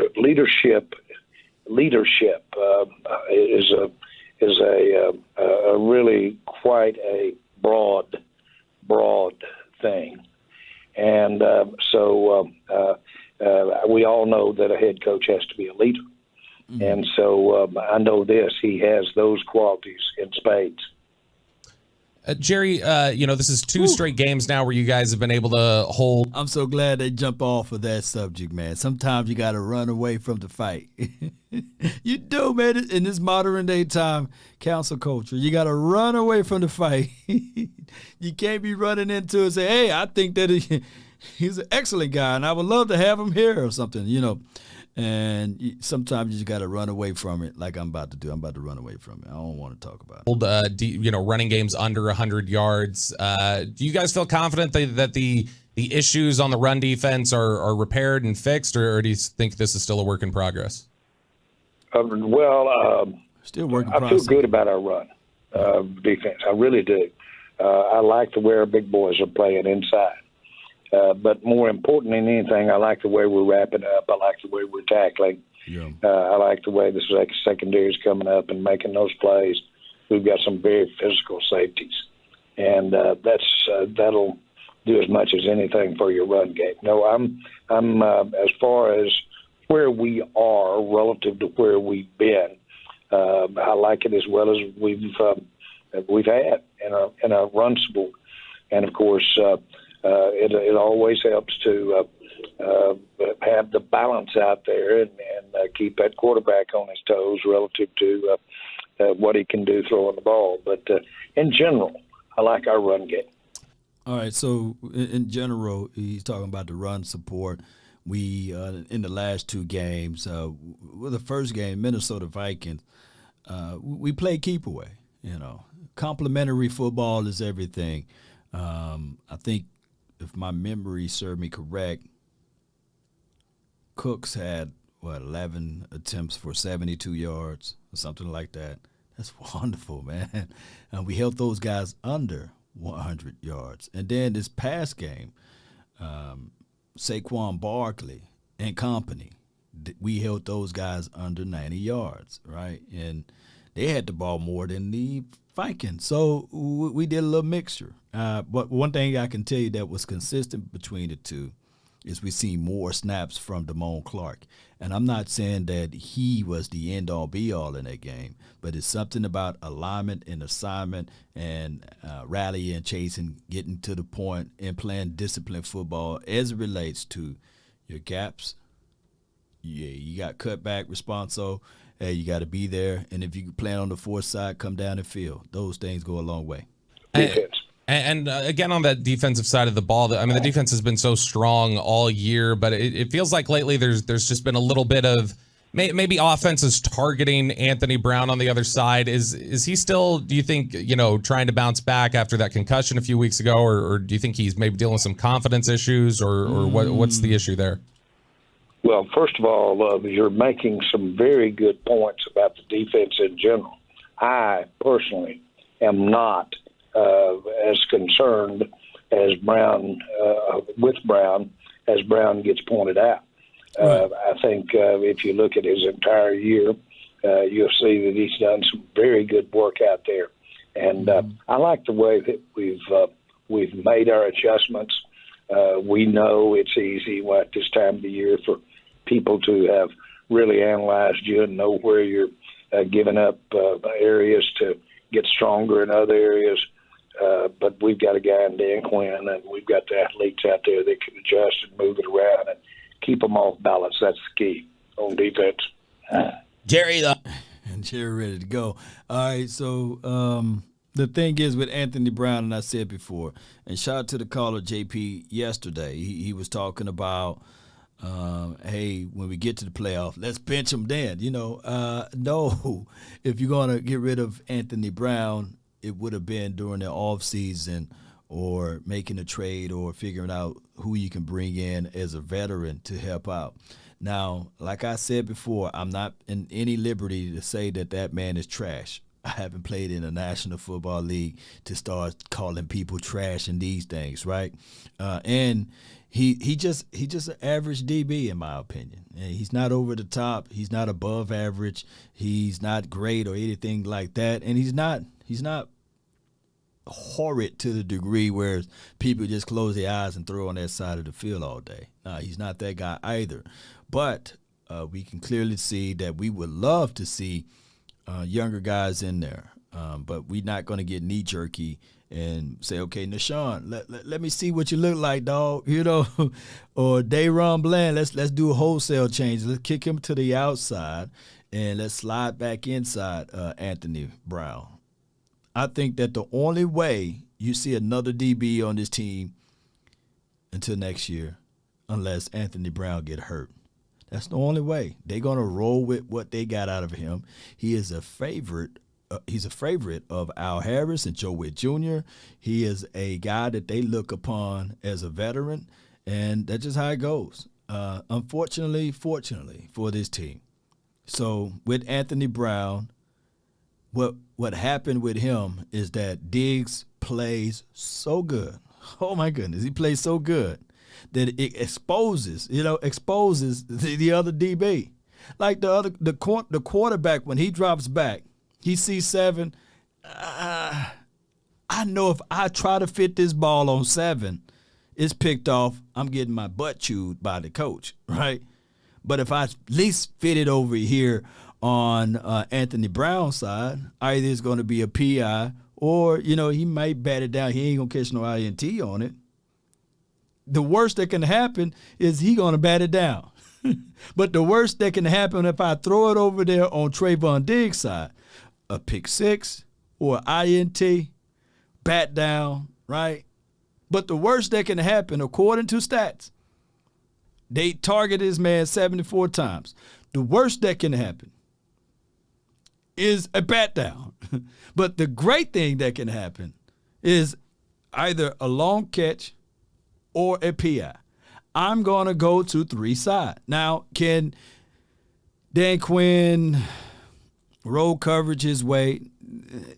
leadership is a really quite a broad thing, and so we all know that a head coach has to be a leader, and so I know this: he has those qualities in spades. Jerry, this is two straight games now where you guys have been able to hold. I'm so glad they jump off of that subject, man. Sometimes you got to run away from the fight. You do, man. In this modern day time, council culture, you got to run away from the fight. You can't be running into it and say, hey, I think that he's an excellent guy and I would love to have him here or something, And sometimes you just got to run away from it, like I'm about to do. I'm about to run away from it. I don't want to talk about it. Running games under 100 yards. Do you guys feel confident that the issues on the run defense are repaired and fixed, or do you think this is still a work in progress? Still working. I feel good about our run defense. I really do. I like the way our big boys are playing inside. But more important than anything, I like the way we're wrapping up. I like the way we're tackling. Yeah. I like the way the secondary is coming up and making those plays. We've got some very physical safeties, and that'll do as much as anything for your run game. No, I'm as far as where we are relative to where we've been. I like it as well as we've had in our run support, and of course. It always helps to have the balance out there and keep that quarterback on his toes relative to what he can do throwing the ball. But in general, I like our run game. All right, so in general, he's talking about the run support. We, in the last two games, the first game, Minnesota Vikings, we played keep away. Complimentary football is everything. I think, if my memory served me correct, Cooks had, 11 attempts for 72 yards or something like that. That's wonderful, man. And we held those guys under 100 yards. And then this past game, Saquon Barkley and company, we held those guys under 90 yards, right? And they had the ball more than the Vikings. So we did a little mixture. But one thing I can tell you that was consistent between the two is we see more snaps from Damone Clark. And I'm not saying that he was the end-all, be-all in that game, but it's something about alignment and assignment and rallying, chasing, getting to the point, and playing disciplined football as it relates to your gaps. Yeah, you got cutback response, so hey, you got to be there. And if you plan on the fourth side, come down and field. Those things go a long way. And again, on that defensive side of the ball, the defense has been so strong all year, but it feels like lately there's just been a little bit of maybe offenses targeting Anthony Brown on the other side. Is he still, do you think, trying to bounce back after that concussion a few weeks ago, or do you think he's maybe dealing with some confidence issues, or what's the issue there? Well, first of all, you're making some very good points about the defense in general. I personally am not as concerned as Brown as Brown gets pointed out. Right. I think if you look at his entire year, you'll see that he's done some very good work out there, and I like the way that we've made our adjustments. We know it's easy at this time of the year for people to have really analyzed you and know where you're giving up areas to get stronger in other areas. But we've got a guy in Dan Quinn, and we've got the athletes out there that can adjust and move it around and keep them off balance. That's the key on defense. Jerry, and Jerry ready to go. All right, so the thing is with Anthony Brown, and I said before, and shout out to the caller JP yesterday. He was talking about, hey, when we get to the playoff, let's bench him then. No, if you're going to get rid of Anthony Brown, it would have been during the off season or making a trade or figuring out who you can bring in as a veteran to help out. Now, like I said before, I'm not in any liberty to say that man is trash. I haven't played in the National Football League to start calling people trash and these things, right? And he just an average DB in my opinion. And he's not over the top. He's not above average. He's not great or anything like that. And he's not horrid to the degree where people just close their eyes and throw on that side of the field all day. No, he's not that guy either. But we can clearly see that we would love to see younger guys in there. But we're not going to get knee-jerky and say, okay, Nashawn, let me see what you look like, dog, or Dayron Bland, let's do a wholesale change. Let's kick him to the outside, and let's slide back inside Anthony Brown. I think that the only way you see another DB on this team until next year, unless Anthony Brown get hurt. That's the only way. They're going to roll with what they got out of him. He is a favorite. He's a favorite of Al Harris and Joe Witt Jr. He is a guy that they look upon as a veteran, and that's just how it goes. Unfortunately, fortunately for this team. So with Anthony Brown, what happened with him is that Diggs plays so good. Oh my goodness, he plays so good that it exposes the other DB. Like the quarterback, when he drops back, he sees 7. I know if I try to fit this ball on 7, it's picked off. I'm getting my butt chewed by the coach, right? But if I at least fit it over here on Anthony Brown's side, either it's going to be a PI or, he might bat it down. He ain't going to catch no INT on it. The worst that can happen is he going to bat it down. But the worst that can happen if I throw it over there on Trayvon Diggs' side, a pick 6 or INT, bat down, right? But the worst that can happen, according to stats, they target this man 74 times. The worst that can happen is a bat down. But the great thing that can happen is either a long catch or a PI. I'm going to go to 3 side. Now, can Dan Quinn roll coverage his way?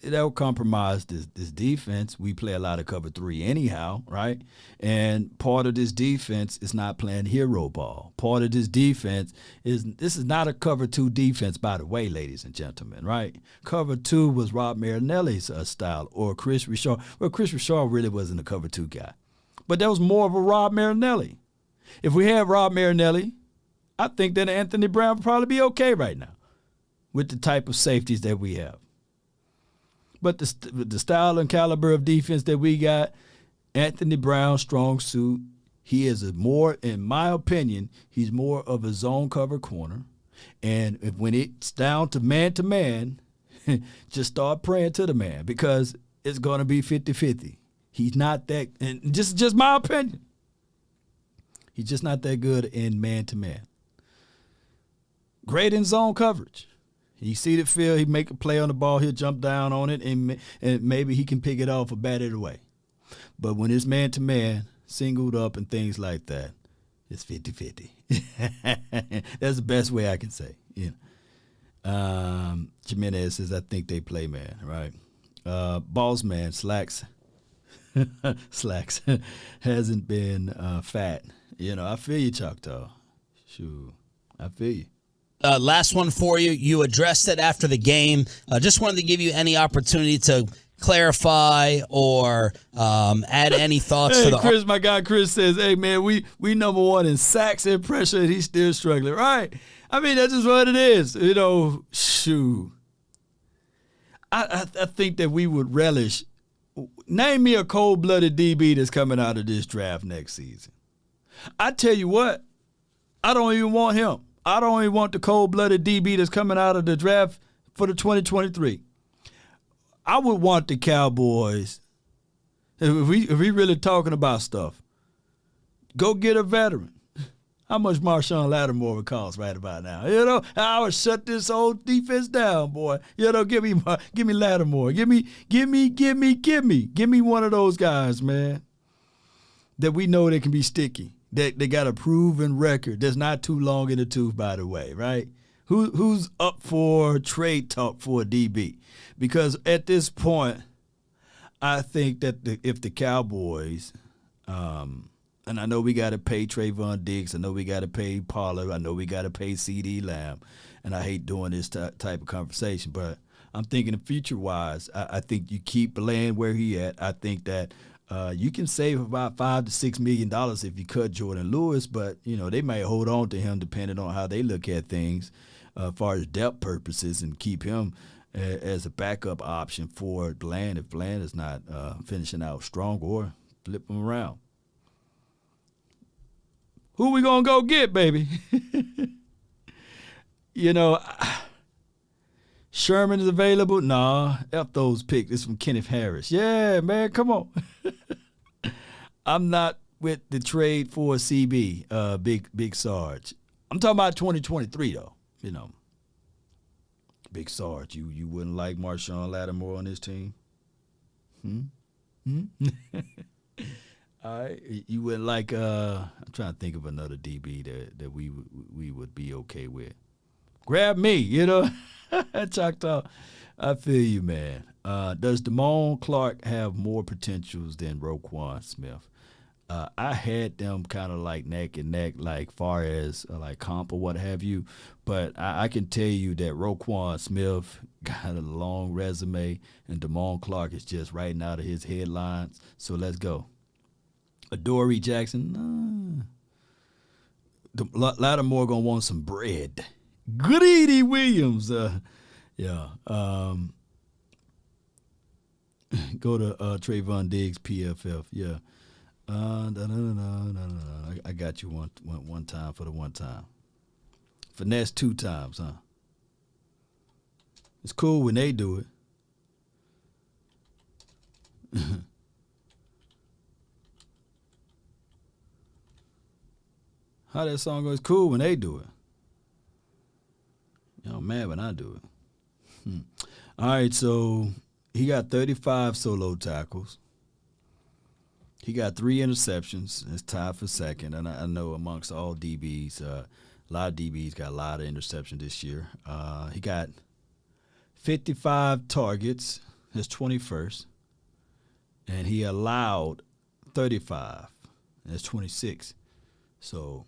That'll compromise this defense. We play a lot of cover 3 anyhow, right? And part of this defense is not playing hero ball. Part of this defense this is not a cover 2 defense, by the way, ladies and gentlemen, right? Cover 2 was Rob Marinelli's style, or Chris Richard. Well, Chris Richard really wasn't a cover 2 guy. But that was more of a Rob Marinelli. If we had Rob Marinelli, I think that Anthony Brown would probably be okay right now with the type of safeties that we have. But the style and caliber of defense that we got, Anthony Brown, strong suit, he is in my opinion, he's more of a zone cover corner. And when it's down to man, just start praying to the man, because it's going to be 50-50. He's not that, and just my opinion, he's just not that good in man-to-man. Great in zone coverage. You see the field, he make a play on the ball, he'll jump down on it, and maybe he can pick it off or bat it away. But when it's man-to-man, singled up and things like that, it's 50-50. That's the best way I can say. Jimenez says, I think they play man, right? Boss man, Slacks hasn't been fat. I feel you, Choctaw. Shoot, I feel you. Last one for you. You addressed it after the game. Just wanted to give you any opportunity to clarify or add any thoughts to the. Chris, my guy Chris says, "Hey man, we number 1 in sacks and pressure, and he's still struggling." Right? I mean, that's just what it is. Shoot. I think that we would relish. Name me a cold-blooded DB that's coming out of this draft next season. I tell you what, I don't even want him. I don't even want the cold-blooded DB that's coming out of the draft for the 2023. I would want the Cowboys, if we really talking about stuff, go get a veteran. how much Marshawn Lattimore would cost right about now. You know, I would shut this whole defense down, boy. You know, give me Lattimore. Give me one of those guys, man, that we know they can be sticky. They got a proven record that's not too long in the tooth, by the way, right? Who's up for trade talk for a DB? Because at this point, I think that if the Cowboys, and I know we got to pay Trayvon Diggs, I know we got to pay Pollard, I know we got to pay CD Lamb, and I hate doing this type of conversation, but I'm thinking future-wise, I think you keep Bland where he at. I think that you can save about $5 to $6 million if you cut Jordan Lewis, but you know they might hold on to him depending on how they look at things as far as depth purposes and keep him as a backup option for Bland if Bland is not finishing out strong, or flip him around. Who we gonna go get, baby? You know, Sherman is available? Nah, F those picks. It's from Kenneth Harris. Yeah, man, come on. I'm not with the trade for CB, Big Sarge. I'm talking about 2023 though. You know, Big Sarge, you wouldn't like Marshawn Lattimore on this team? All right, you wouldn't like. I'm trying to think of another DB that we would be okay with. Grab me, you know. Choctaw, I feel you, man. Does Damone Clark have more potentials than Roquan Smith? I had them kind of like neck and neck, like far as like comp or what have you. But I can tell you that Roquan Smith got a long resume, and Damone Clark is just writing out of his headlines. So let's go. Adoree Jackson, Lattimore gonna want some bread. Greedy Williams, yeah. Go to Trayvon Diggs, PFF, yeah. I got you one time for the one time. Finesse 2 times, huh? It's cool when they do it. How that song goes? It's cool when they do it. You know, mad when I do it. All right, so he got 35 solo tackles. He got 3 interceptions. It's tied for second. And I know amongst all DBs, a lot of DBs got a lot of interceptions this year. He got 55 targets, his 21st. And he allowed 35, that's 26. So,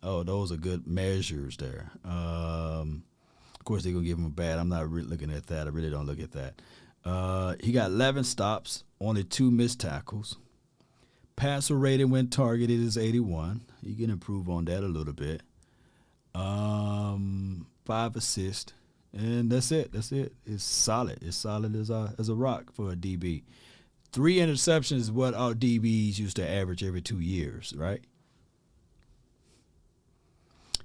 those are good measures there. Of course, they're going to give him a bad. I'm not really looking at that. I really don't look at that. He got 11 stops, only 2 missed tackles. Passer rating when targeted is 81. You can improve on that a little bit. 5 assists, and that's it. It's solid. It's solid as a rock for a DB. 3 interceptions is what our DBs used to average every 2 years, right?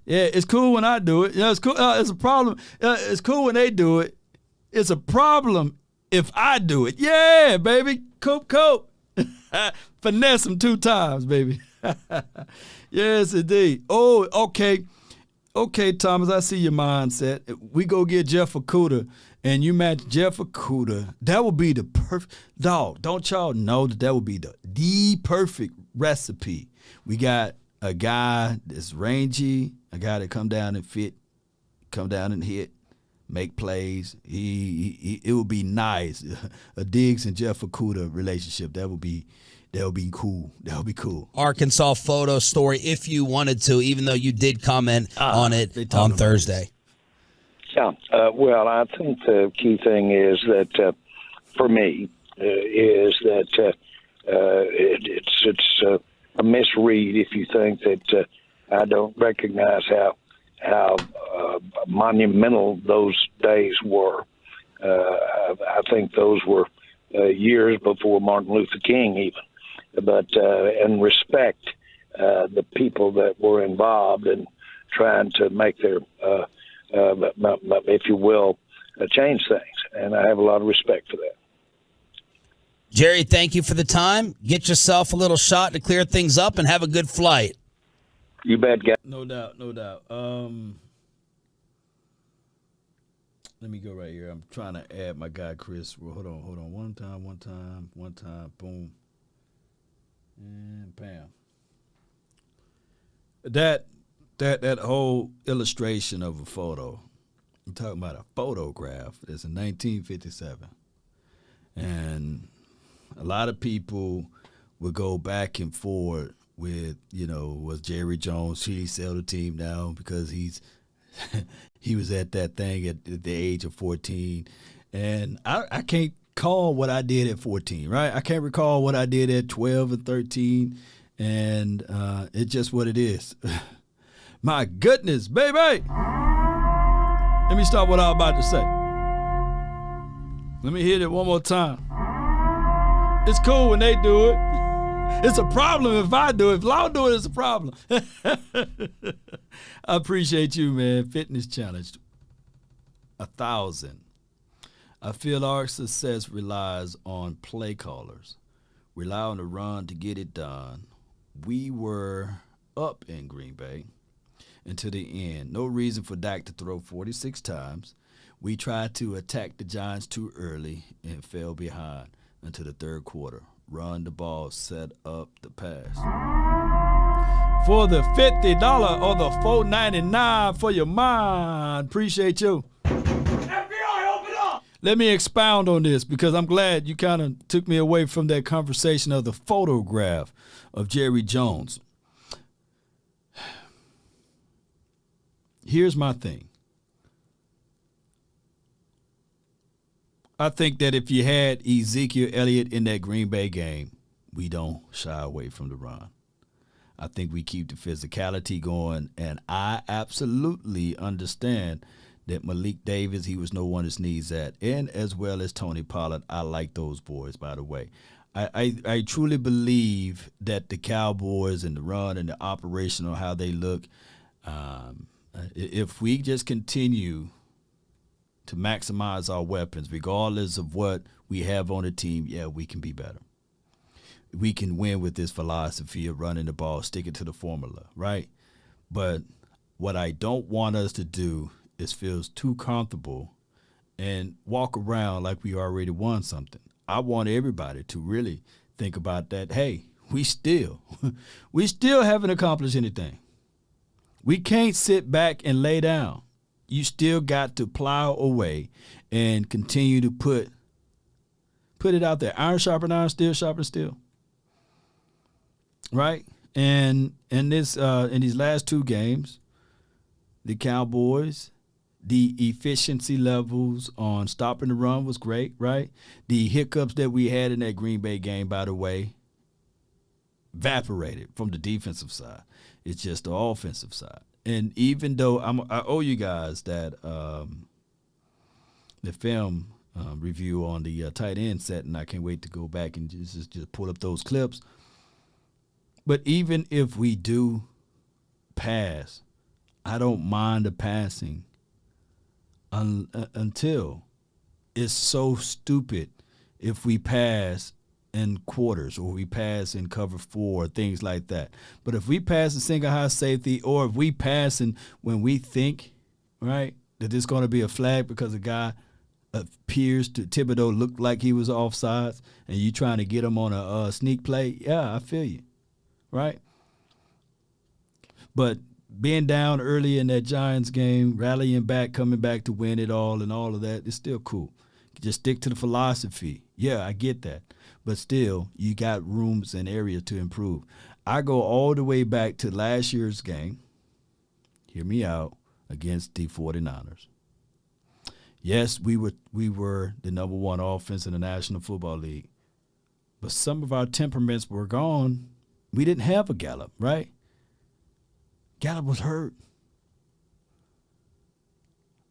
Yeah, it's cool when I do it. You know, it's cool. It's a problem. It's cool when they do it. It's a problem if I do it. Yeah, baby. Cope. Finesse them 2 times, baby. Yes, indeed. Oh, okay. Okay, Thomas, I see your mindset. We go get Jeff Okudah, and you match Jeff Okudah. That would be the perfect dog. Don't y'all know that would be the perfect recipe? We got a guy that's rangy, a guy that come down and fit, come down and hit, make plays. It would be nice. A Diggs and Jeff Okudah relationship. That would be cool. That would be cool. Arkansas photo story, if you wanted to, even though you did comment on it on Thursday. Yeah. Well, I think the key thing is that for me is that it's a misread if you think that I don't recognize how monumental those days were. I think those were years before Martin Luther King even. But and respect the people that were involved in trying to make their, if you will, change things. And I have a lot of respect for that. Jerry, thank you for the time. Get yourself a little shot to clear things up and have a good flight. You bet, guys. No doubt, no doubt. Let me go right here. I'm trying to add my guy Chris. Well, hold on. One time. Boom, and bam. That whole illustration of a photo. I'm talking about a photograph. It's in 1957, and a lot of people would go back and forth with, was Jerry Jones, should he sell the team now because he was at that thing at the age of 14. And I can't call what I did at 14, right? I can't recall what I did at 12 and 13, and it's just what it is. My goodness, baby! Let me stop what I was about to say. Let me hit it one more time. It's cool when they do it. It's a problem if I do it. If Lau do it, it's a problem. I appreciate you, man. Fitness Challenge 1,000. I feel our success relies on play callers. Rely on the run to get it done. We were up in Green Bay until the end. No reason for Dak to throw 46 times. We tried to attack the Giants too early and fell behind until the third quarter. Run the ball, set up the pass. For the $50 or the $4.99 for your mind. Appreciate you. FBI, open up! Let me expound on this because I'm glad you kind of took me away from that conversation of the photograph of Jerry Jones. Here's my thing. I think that if you had Ezekiel Elliott in that Green Bay game, we don't shy away from the run. I think we keep the physicality going, and I absolutely understand that Malik Davis, he was no one to sneeze at, and as well as Tony Pollard. I like those boys, by the way. I truly believe that the Cowboys and the run and the operational, how they look, if we just continue to maximize our weapons, regardless of what we have on the team, yeah, we can be better. We can win with this philosophy of running the ball, sticking to the formula, right? But what I don't want us to do is feel too comfortable and walk around like we already won something. I want everybody to really think about that. Hey, we still haven't accomplished anything. We can't sit back and lay down. You still got to plow away and continue to put it out there. Iron sharpen iron, steel sharpen steel. Right? And in these last two games, the Cowboys, the efficiency levels on stopping the run was great, right? The hiccups that we had in that Green Bay game, by the way, evaporated from the defensive side. It's just the offensive side. And even though I owe you guys that the film review on the tight end set, and I can't wait to go back and just pull up those clips. But even if we do pass, I don't mind the passing until it's so stupid if we pass in quarters or we pass in cover 4, things like that. But if we pass in single high safety, or if we pass in when we think, right, that there's going to be a flag because a guy appears to Thibodeau looked like he was offsides and you trying to get him on a sneak play, yeah, I feel you, right? But being down early in that Giants game, rallying back, coming back to win it all and all of that, it's still cool. Just stick to the philosophy. Yeah, I get that. But still, you got rooms and areas to improve. I go all the way back to last year's game, hear me out, against the 49ers. Yes, we were the number 1 offense in the National Football League. But some of our temperaments were gone. We didn't have a Gallup, right? Gallup was hurt.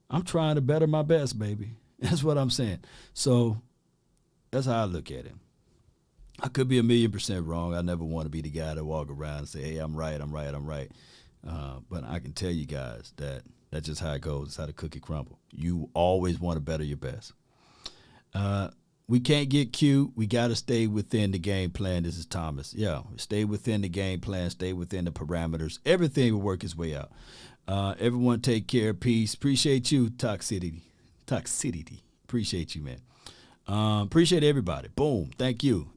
I'm trying to better my best, baby. That's what I'm saying. So that's how I look at it. I could be 1,000,000% wrong. I never want to be the guy to walk around and say, hey, I'm right. But I can tell you guys that that's just how it goes. It's how the cookie crumble. You always want to better your best. we can't get cute. We got to stay within the game plan. This is Thomas. Yeah, stay within the game plan. Stay within the parameters. Everything will work its way out. Everyone take care. Peace. Appreciate you, Toxicity. Appreciate you, man. Appreciate everybody. Boom. Thank you.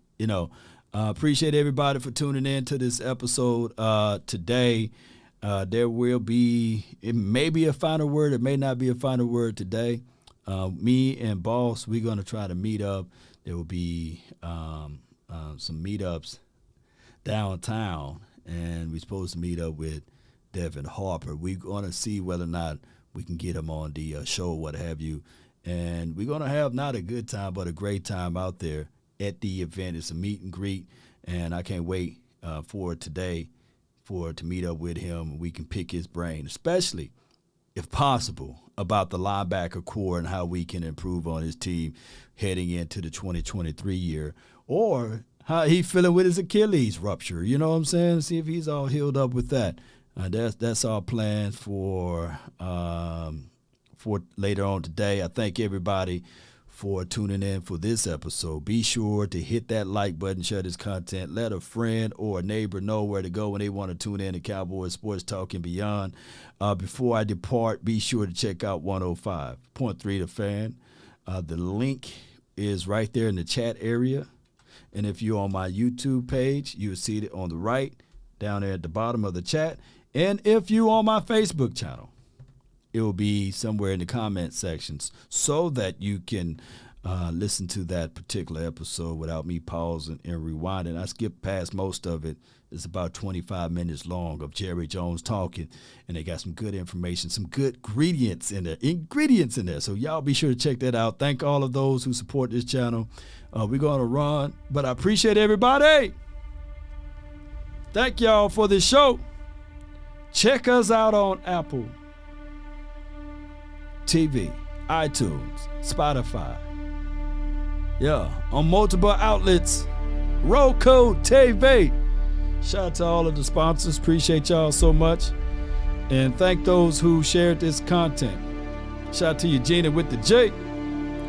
Appreciate everybody for tuning in to this episode today. There will be, it may be a final word. It may not be a final word today. Me and Boss, we're going to try to meet up. There will be some meetups downtown, and we're supposed to meet up with Devin Harper. We're going to see whether or not we can get him on the show, what have you. And we're going to have not a good time, but a great time out there at the event. It's a meet and greet, and I can't wait for today to meet up with him. We can pick his brain, especially, if possible, about the linebacker core and how we can improve on his team heading into the 2023 year, or how he feeling with his Achilles rupture. You know what I'm saying? See if he's all healed up with that. That's our plan for later on today. I thank everybody for tuning in for this episode. Be sure to hit that like button, share this content, let a friend or a neighbor know where to go when they want to tune in to Cowboys Sports Talk and beyond. Before I depart, be sure to check out 105.3 The Fan. The link is right there in the chat area. And if you're on my YouTube page, you'll see it on the right, down there at the bottom of the chat. And if you're on my Facebook channel, it will be somewhere in the comment sections so that you can listen to that particular episode without me pausing and rewinding. I skipped past most of it. It's about 25 minutes long of Jerry Jones talking, and they got some good information, some good ingredients in there. So y'all be sure to check that out. Thank all of those who support this channel. We're going to run, but I appreciate everybody. Thank y'all for this show. Check us out on Apple TV, iTunes, Spotify. Yeah, on multiple outlets. Roku TV. Shout out to all of the sponsors. Appreciate y'all so much. And thank those who shared this content. Shout out to you, Gina with the J.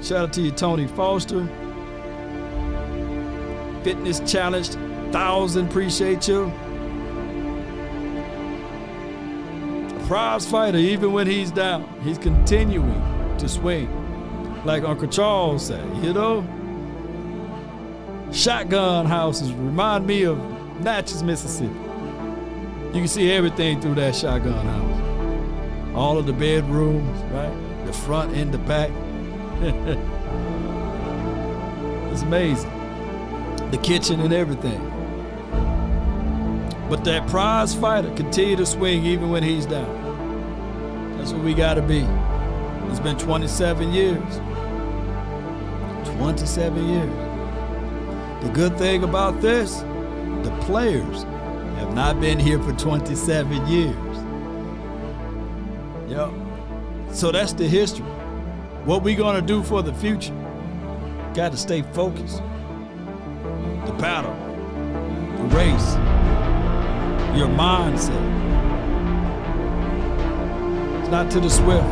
Shout out to you, Tony Foster. Fitness Challenged 1000. Appreciate you. Prize fighter, even when he's down, he's continuing to swing. Like Uncle Charles said, Shotgun houses remind me of Natchez, Mississippi. You can see everything through that shotgun house. All of the bedrooms, right? The front and the back. It's amazing. The kitchen and everything. But that prize fighter continue to swing even when he's down. That's what we got to be. It's been 27 years. 27 years. The good thing about this, the players have not been here for 27 years. Yep. So that's the history. What we going to do for the future? Got to stay focused. The battle, the race, your mindset. It's not to the swift,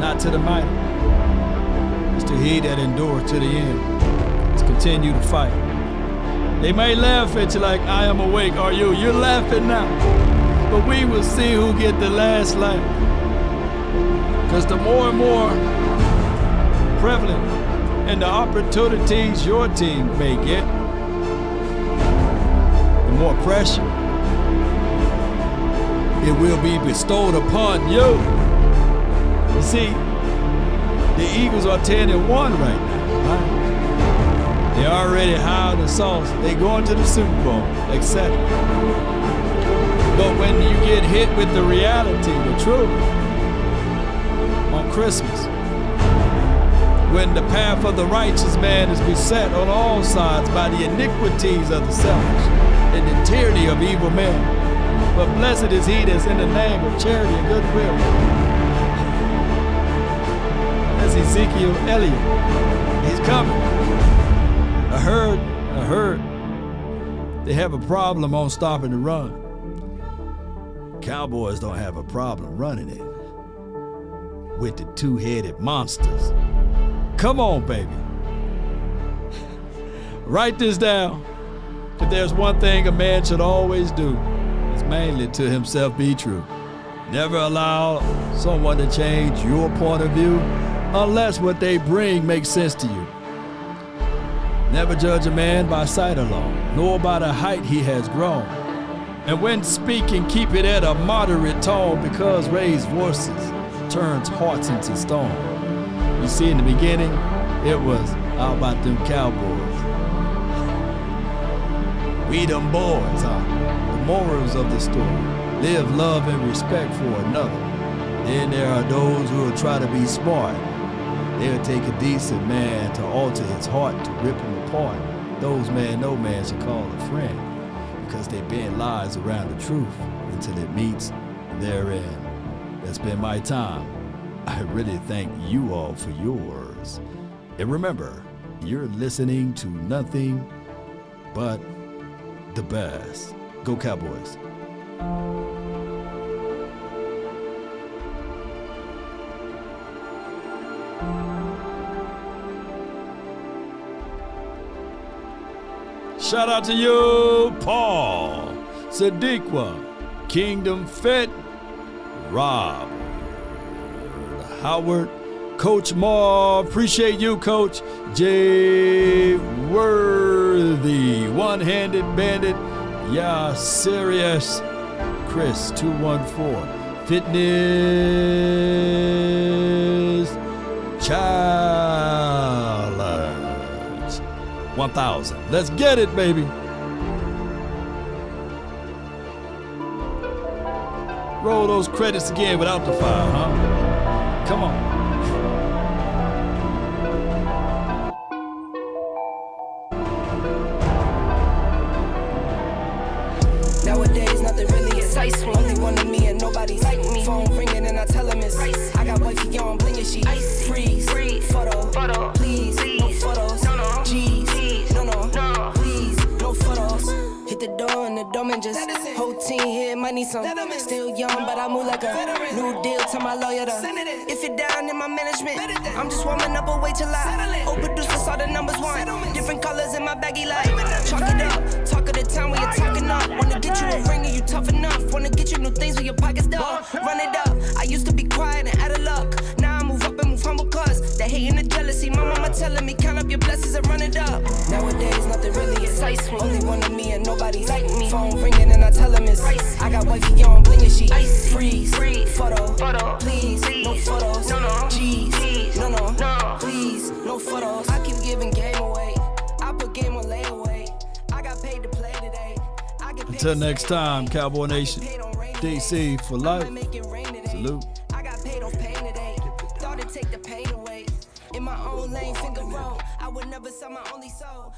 not to the mighty. It's to he that endure to the end. Let's continue to fight. They may laugh at you like, I am awake, are you? You're laughing now. But we will see who get the last laugh. Because the more and more prevalent and the opportunities your team may get, the more pressure it will be bestowed upon you. You see, the Eagles are 10-1 right now, right? They're already high on the sauce. They're going to the Super Bowl, etc. But when you get hit with the reality, the truth, on Christmas, when the path of the righteous man is beset on all sides by the iniquities of the selfish and the tyranny of evil men. But blessed is he that's in the name of charity and goodwill. That's Ezekiel Elliott. He's coming. I heard they have a problem on stopping the run. Cowboys don't have a problem running it with the two-headed monsters. Come on, baby. Write this down. If there's one thing a man should always do, it's mainly to himself be true. Never allow someone to change your point of view unless what they bring makes sense to you. Never judge a man by sight alone, nor by the height he has grown. And when speaking, keep it at a moderate tone, because raised voices turns hearts into stone. You see, in the beginning, it was, how about them Cowboys? We them boys, huh? The morals of the story: live, love, and respect for another. Then there are those who will try to be smart. They'll take a decent man to alter his heart, to rip him apart. Those man no man should call a friend, because they bend lies around the truth until it meets their end. That's been my time. I really thank you all for yours. And remember, you're listening to nothing but the best. Go Cowboys. Shout out to you, Paul, Sadiqua, Kingdom Fit, Rob, Howard, Coach Maw, appreciate you, Coach. Jay Worthy, One-Handed Bandit, yeah, serious. Chris, 214, Fitness Challenge, 1,000. Let's get it, baby. Roll those credits again without the file, huh? Come on. Nowadays, nothing really excites me. Only one of me and nobody like me. Phone ringing and I tell him it's ice. I got wifey on bling and she freeze. Photo, please, no photos. G's, no, please, no photos. Hit the door and the doorman just whole team here might need some. Still young, but I move like a new deal to my lawyer. If you're down in my management, I'm just warming up a wait till I overproduce this all the numbers one. Different colors in my baggy light. Chalk it up, talk of the town when you're talking up. Wanna get you a ring and you tough enough. Wanna get you new things when your pockets dull. Run it up. I used to be quiet and out of luck. Now I move up and move humble cause the hate and the jealousy. My mama telling me count up your blessings and run it up. Nowadays nothing really excites me. Only one of me and nobody like me. Phone ringing and I tell him it's ice. I got wifey on bling and she freeze. Photo, please, no photos. G's, no, please, no photos. I keep giving game away. I put game on layaway. I got paid to play today. Until next time, Cowboy Nation, DC for life. Salute. I got paid off pain today. Thought it'd take the pain away. In my own lane, finger roll. I would never sell my only soul.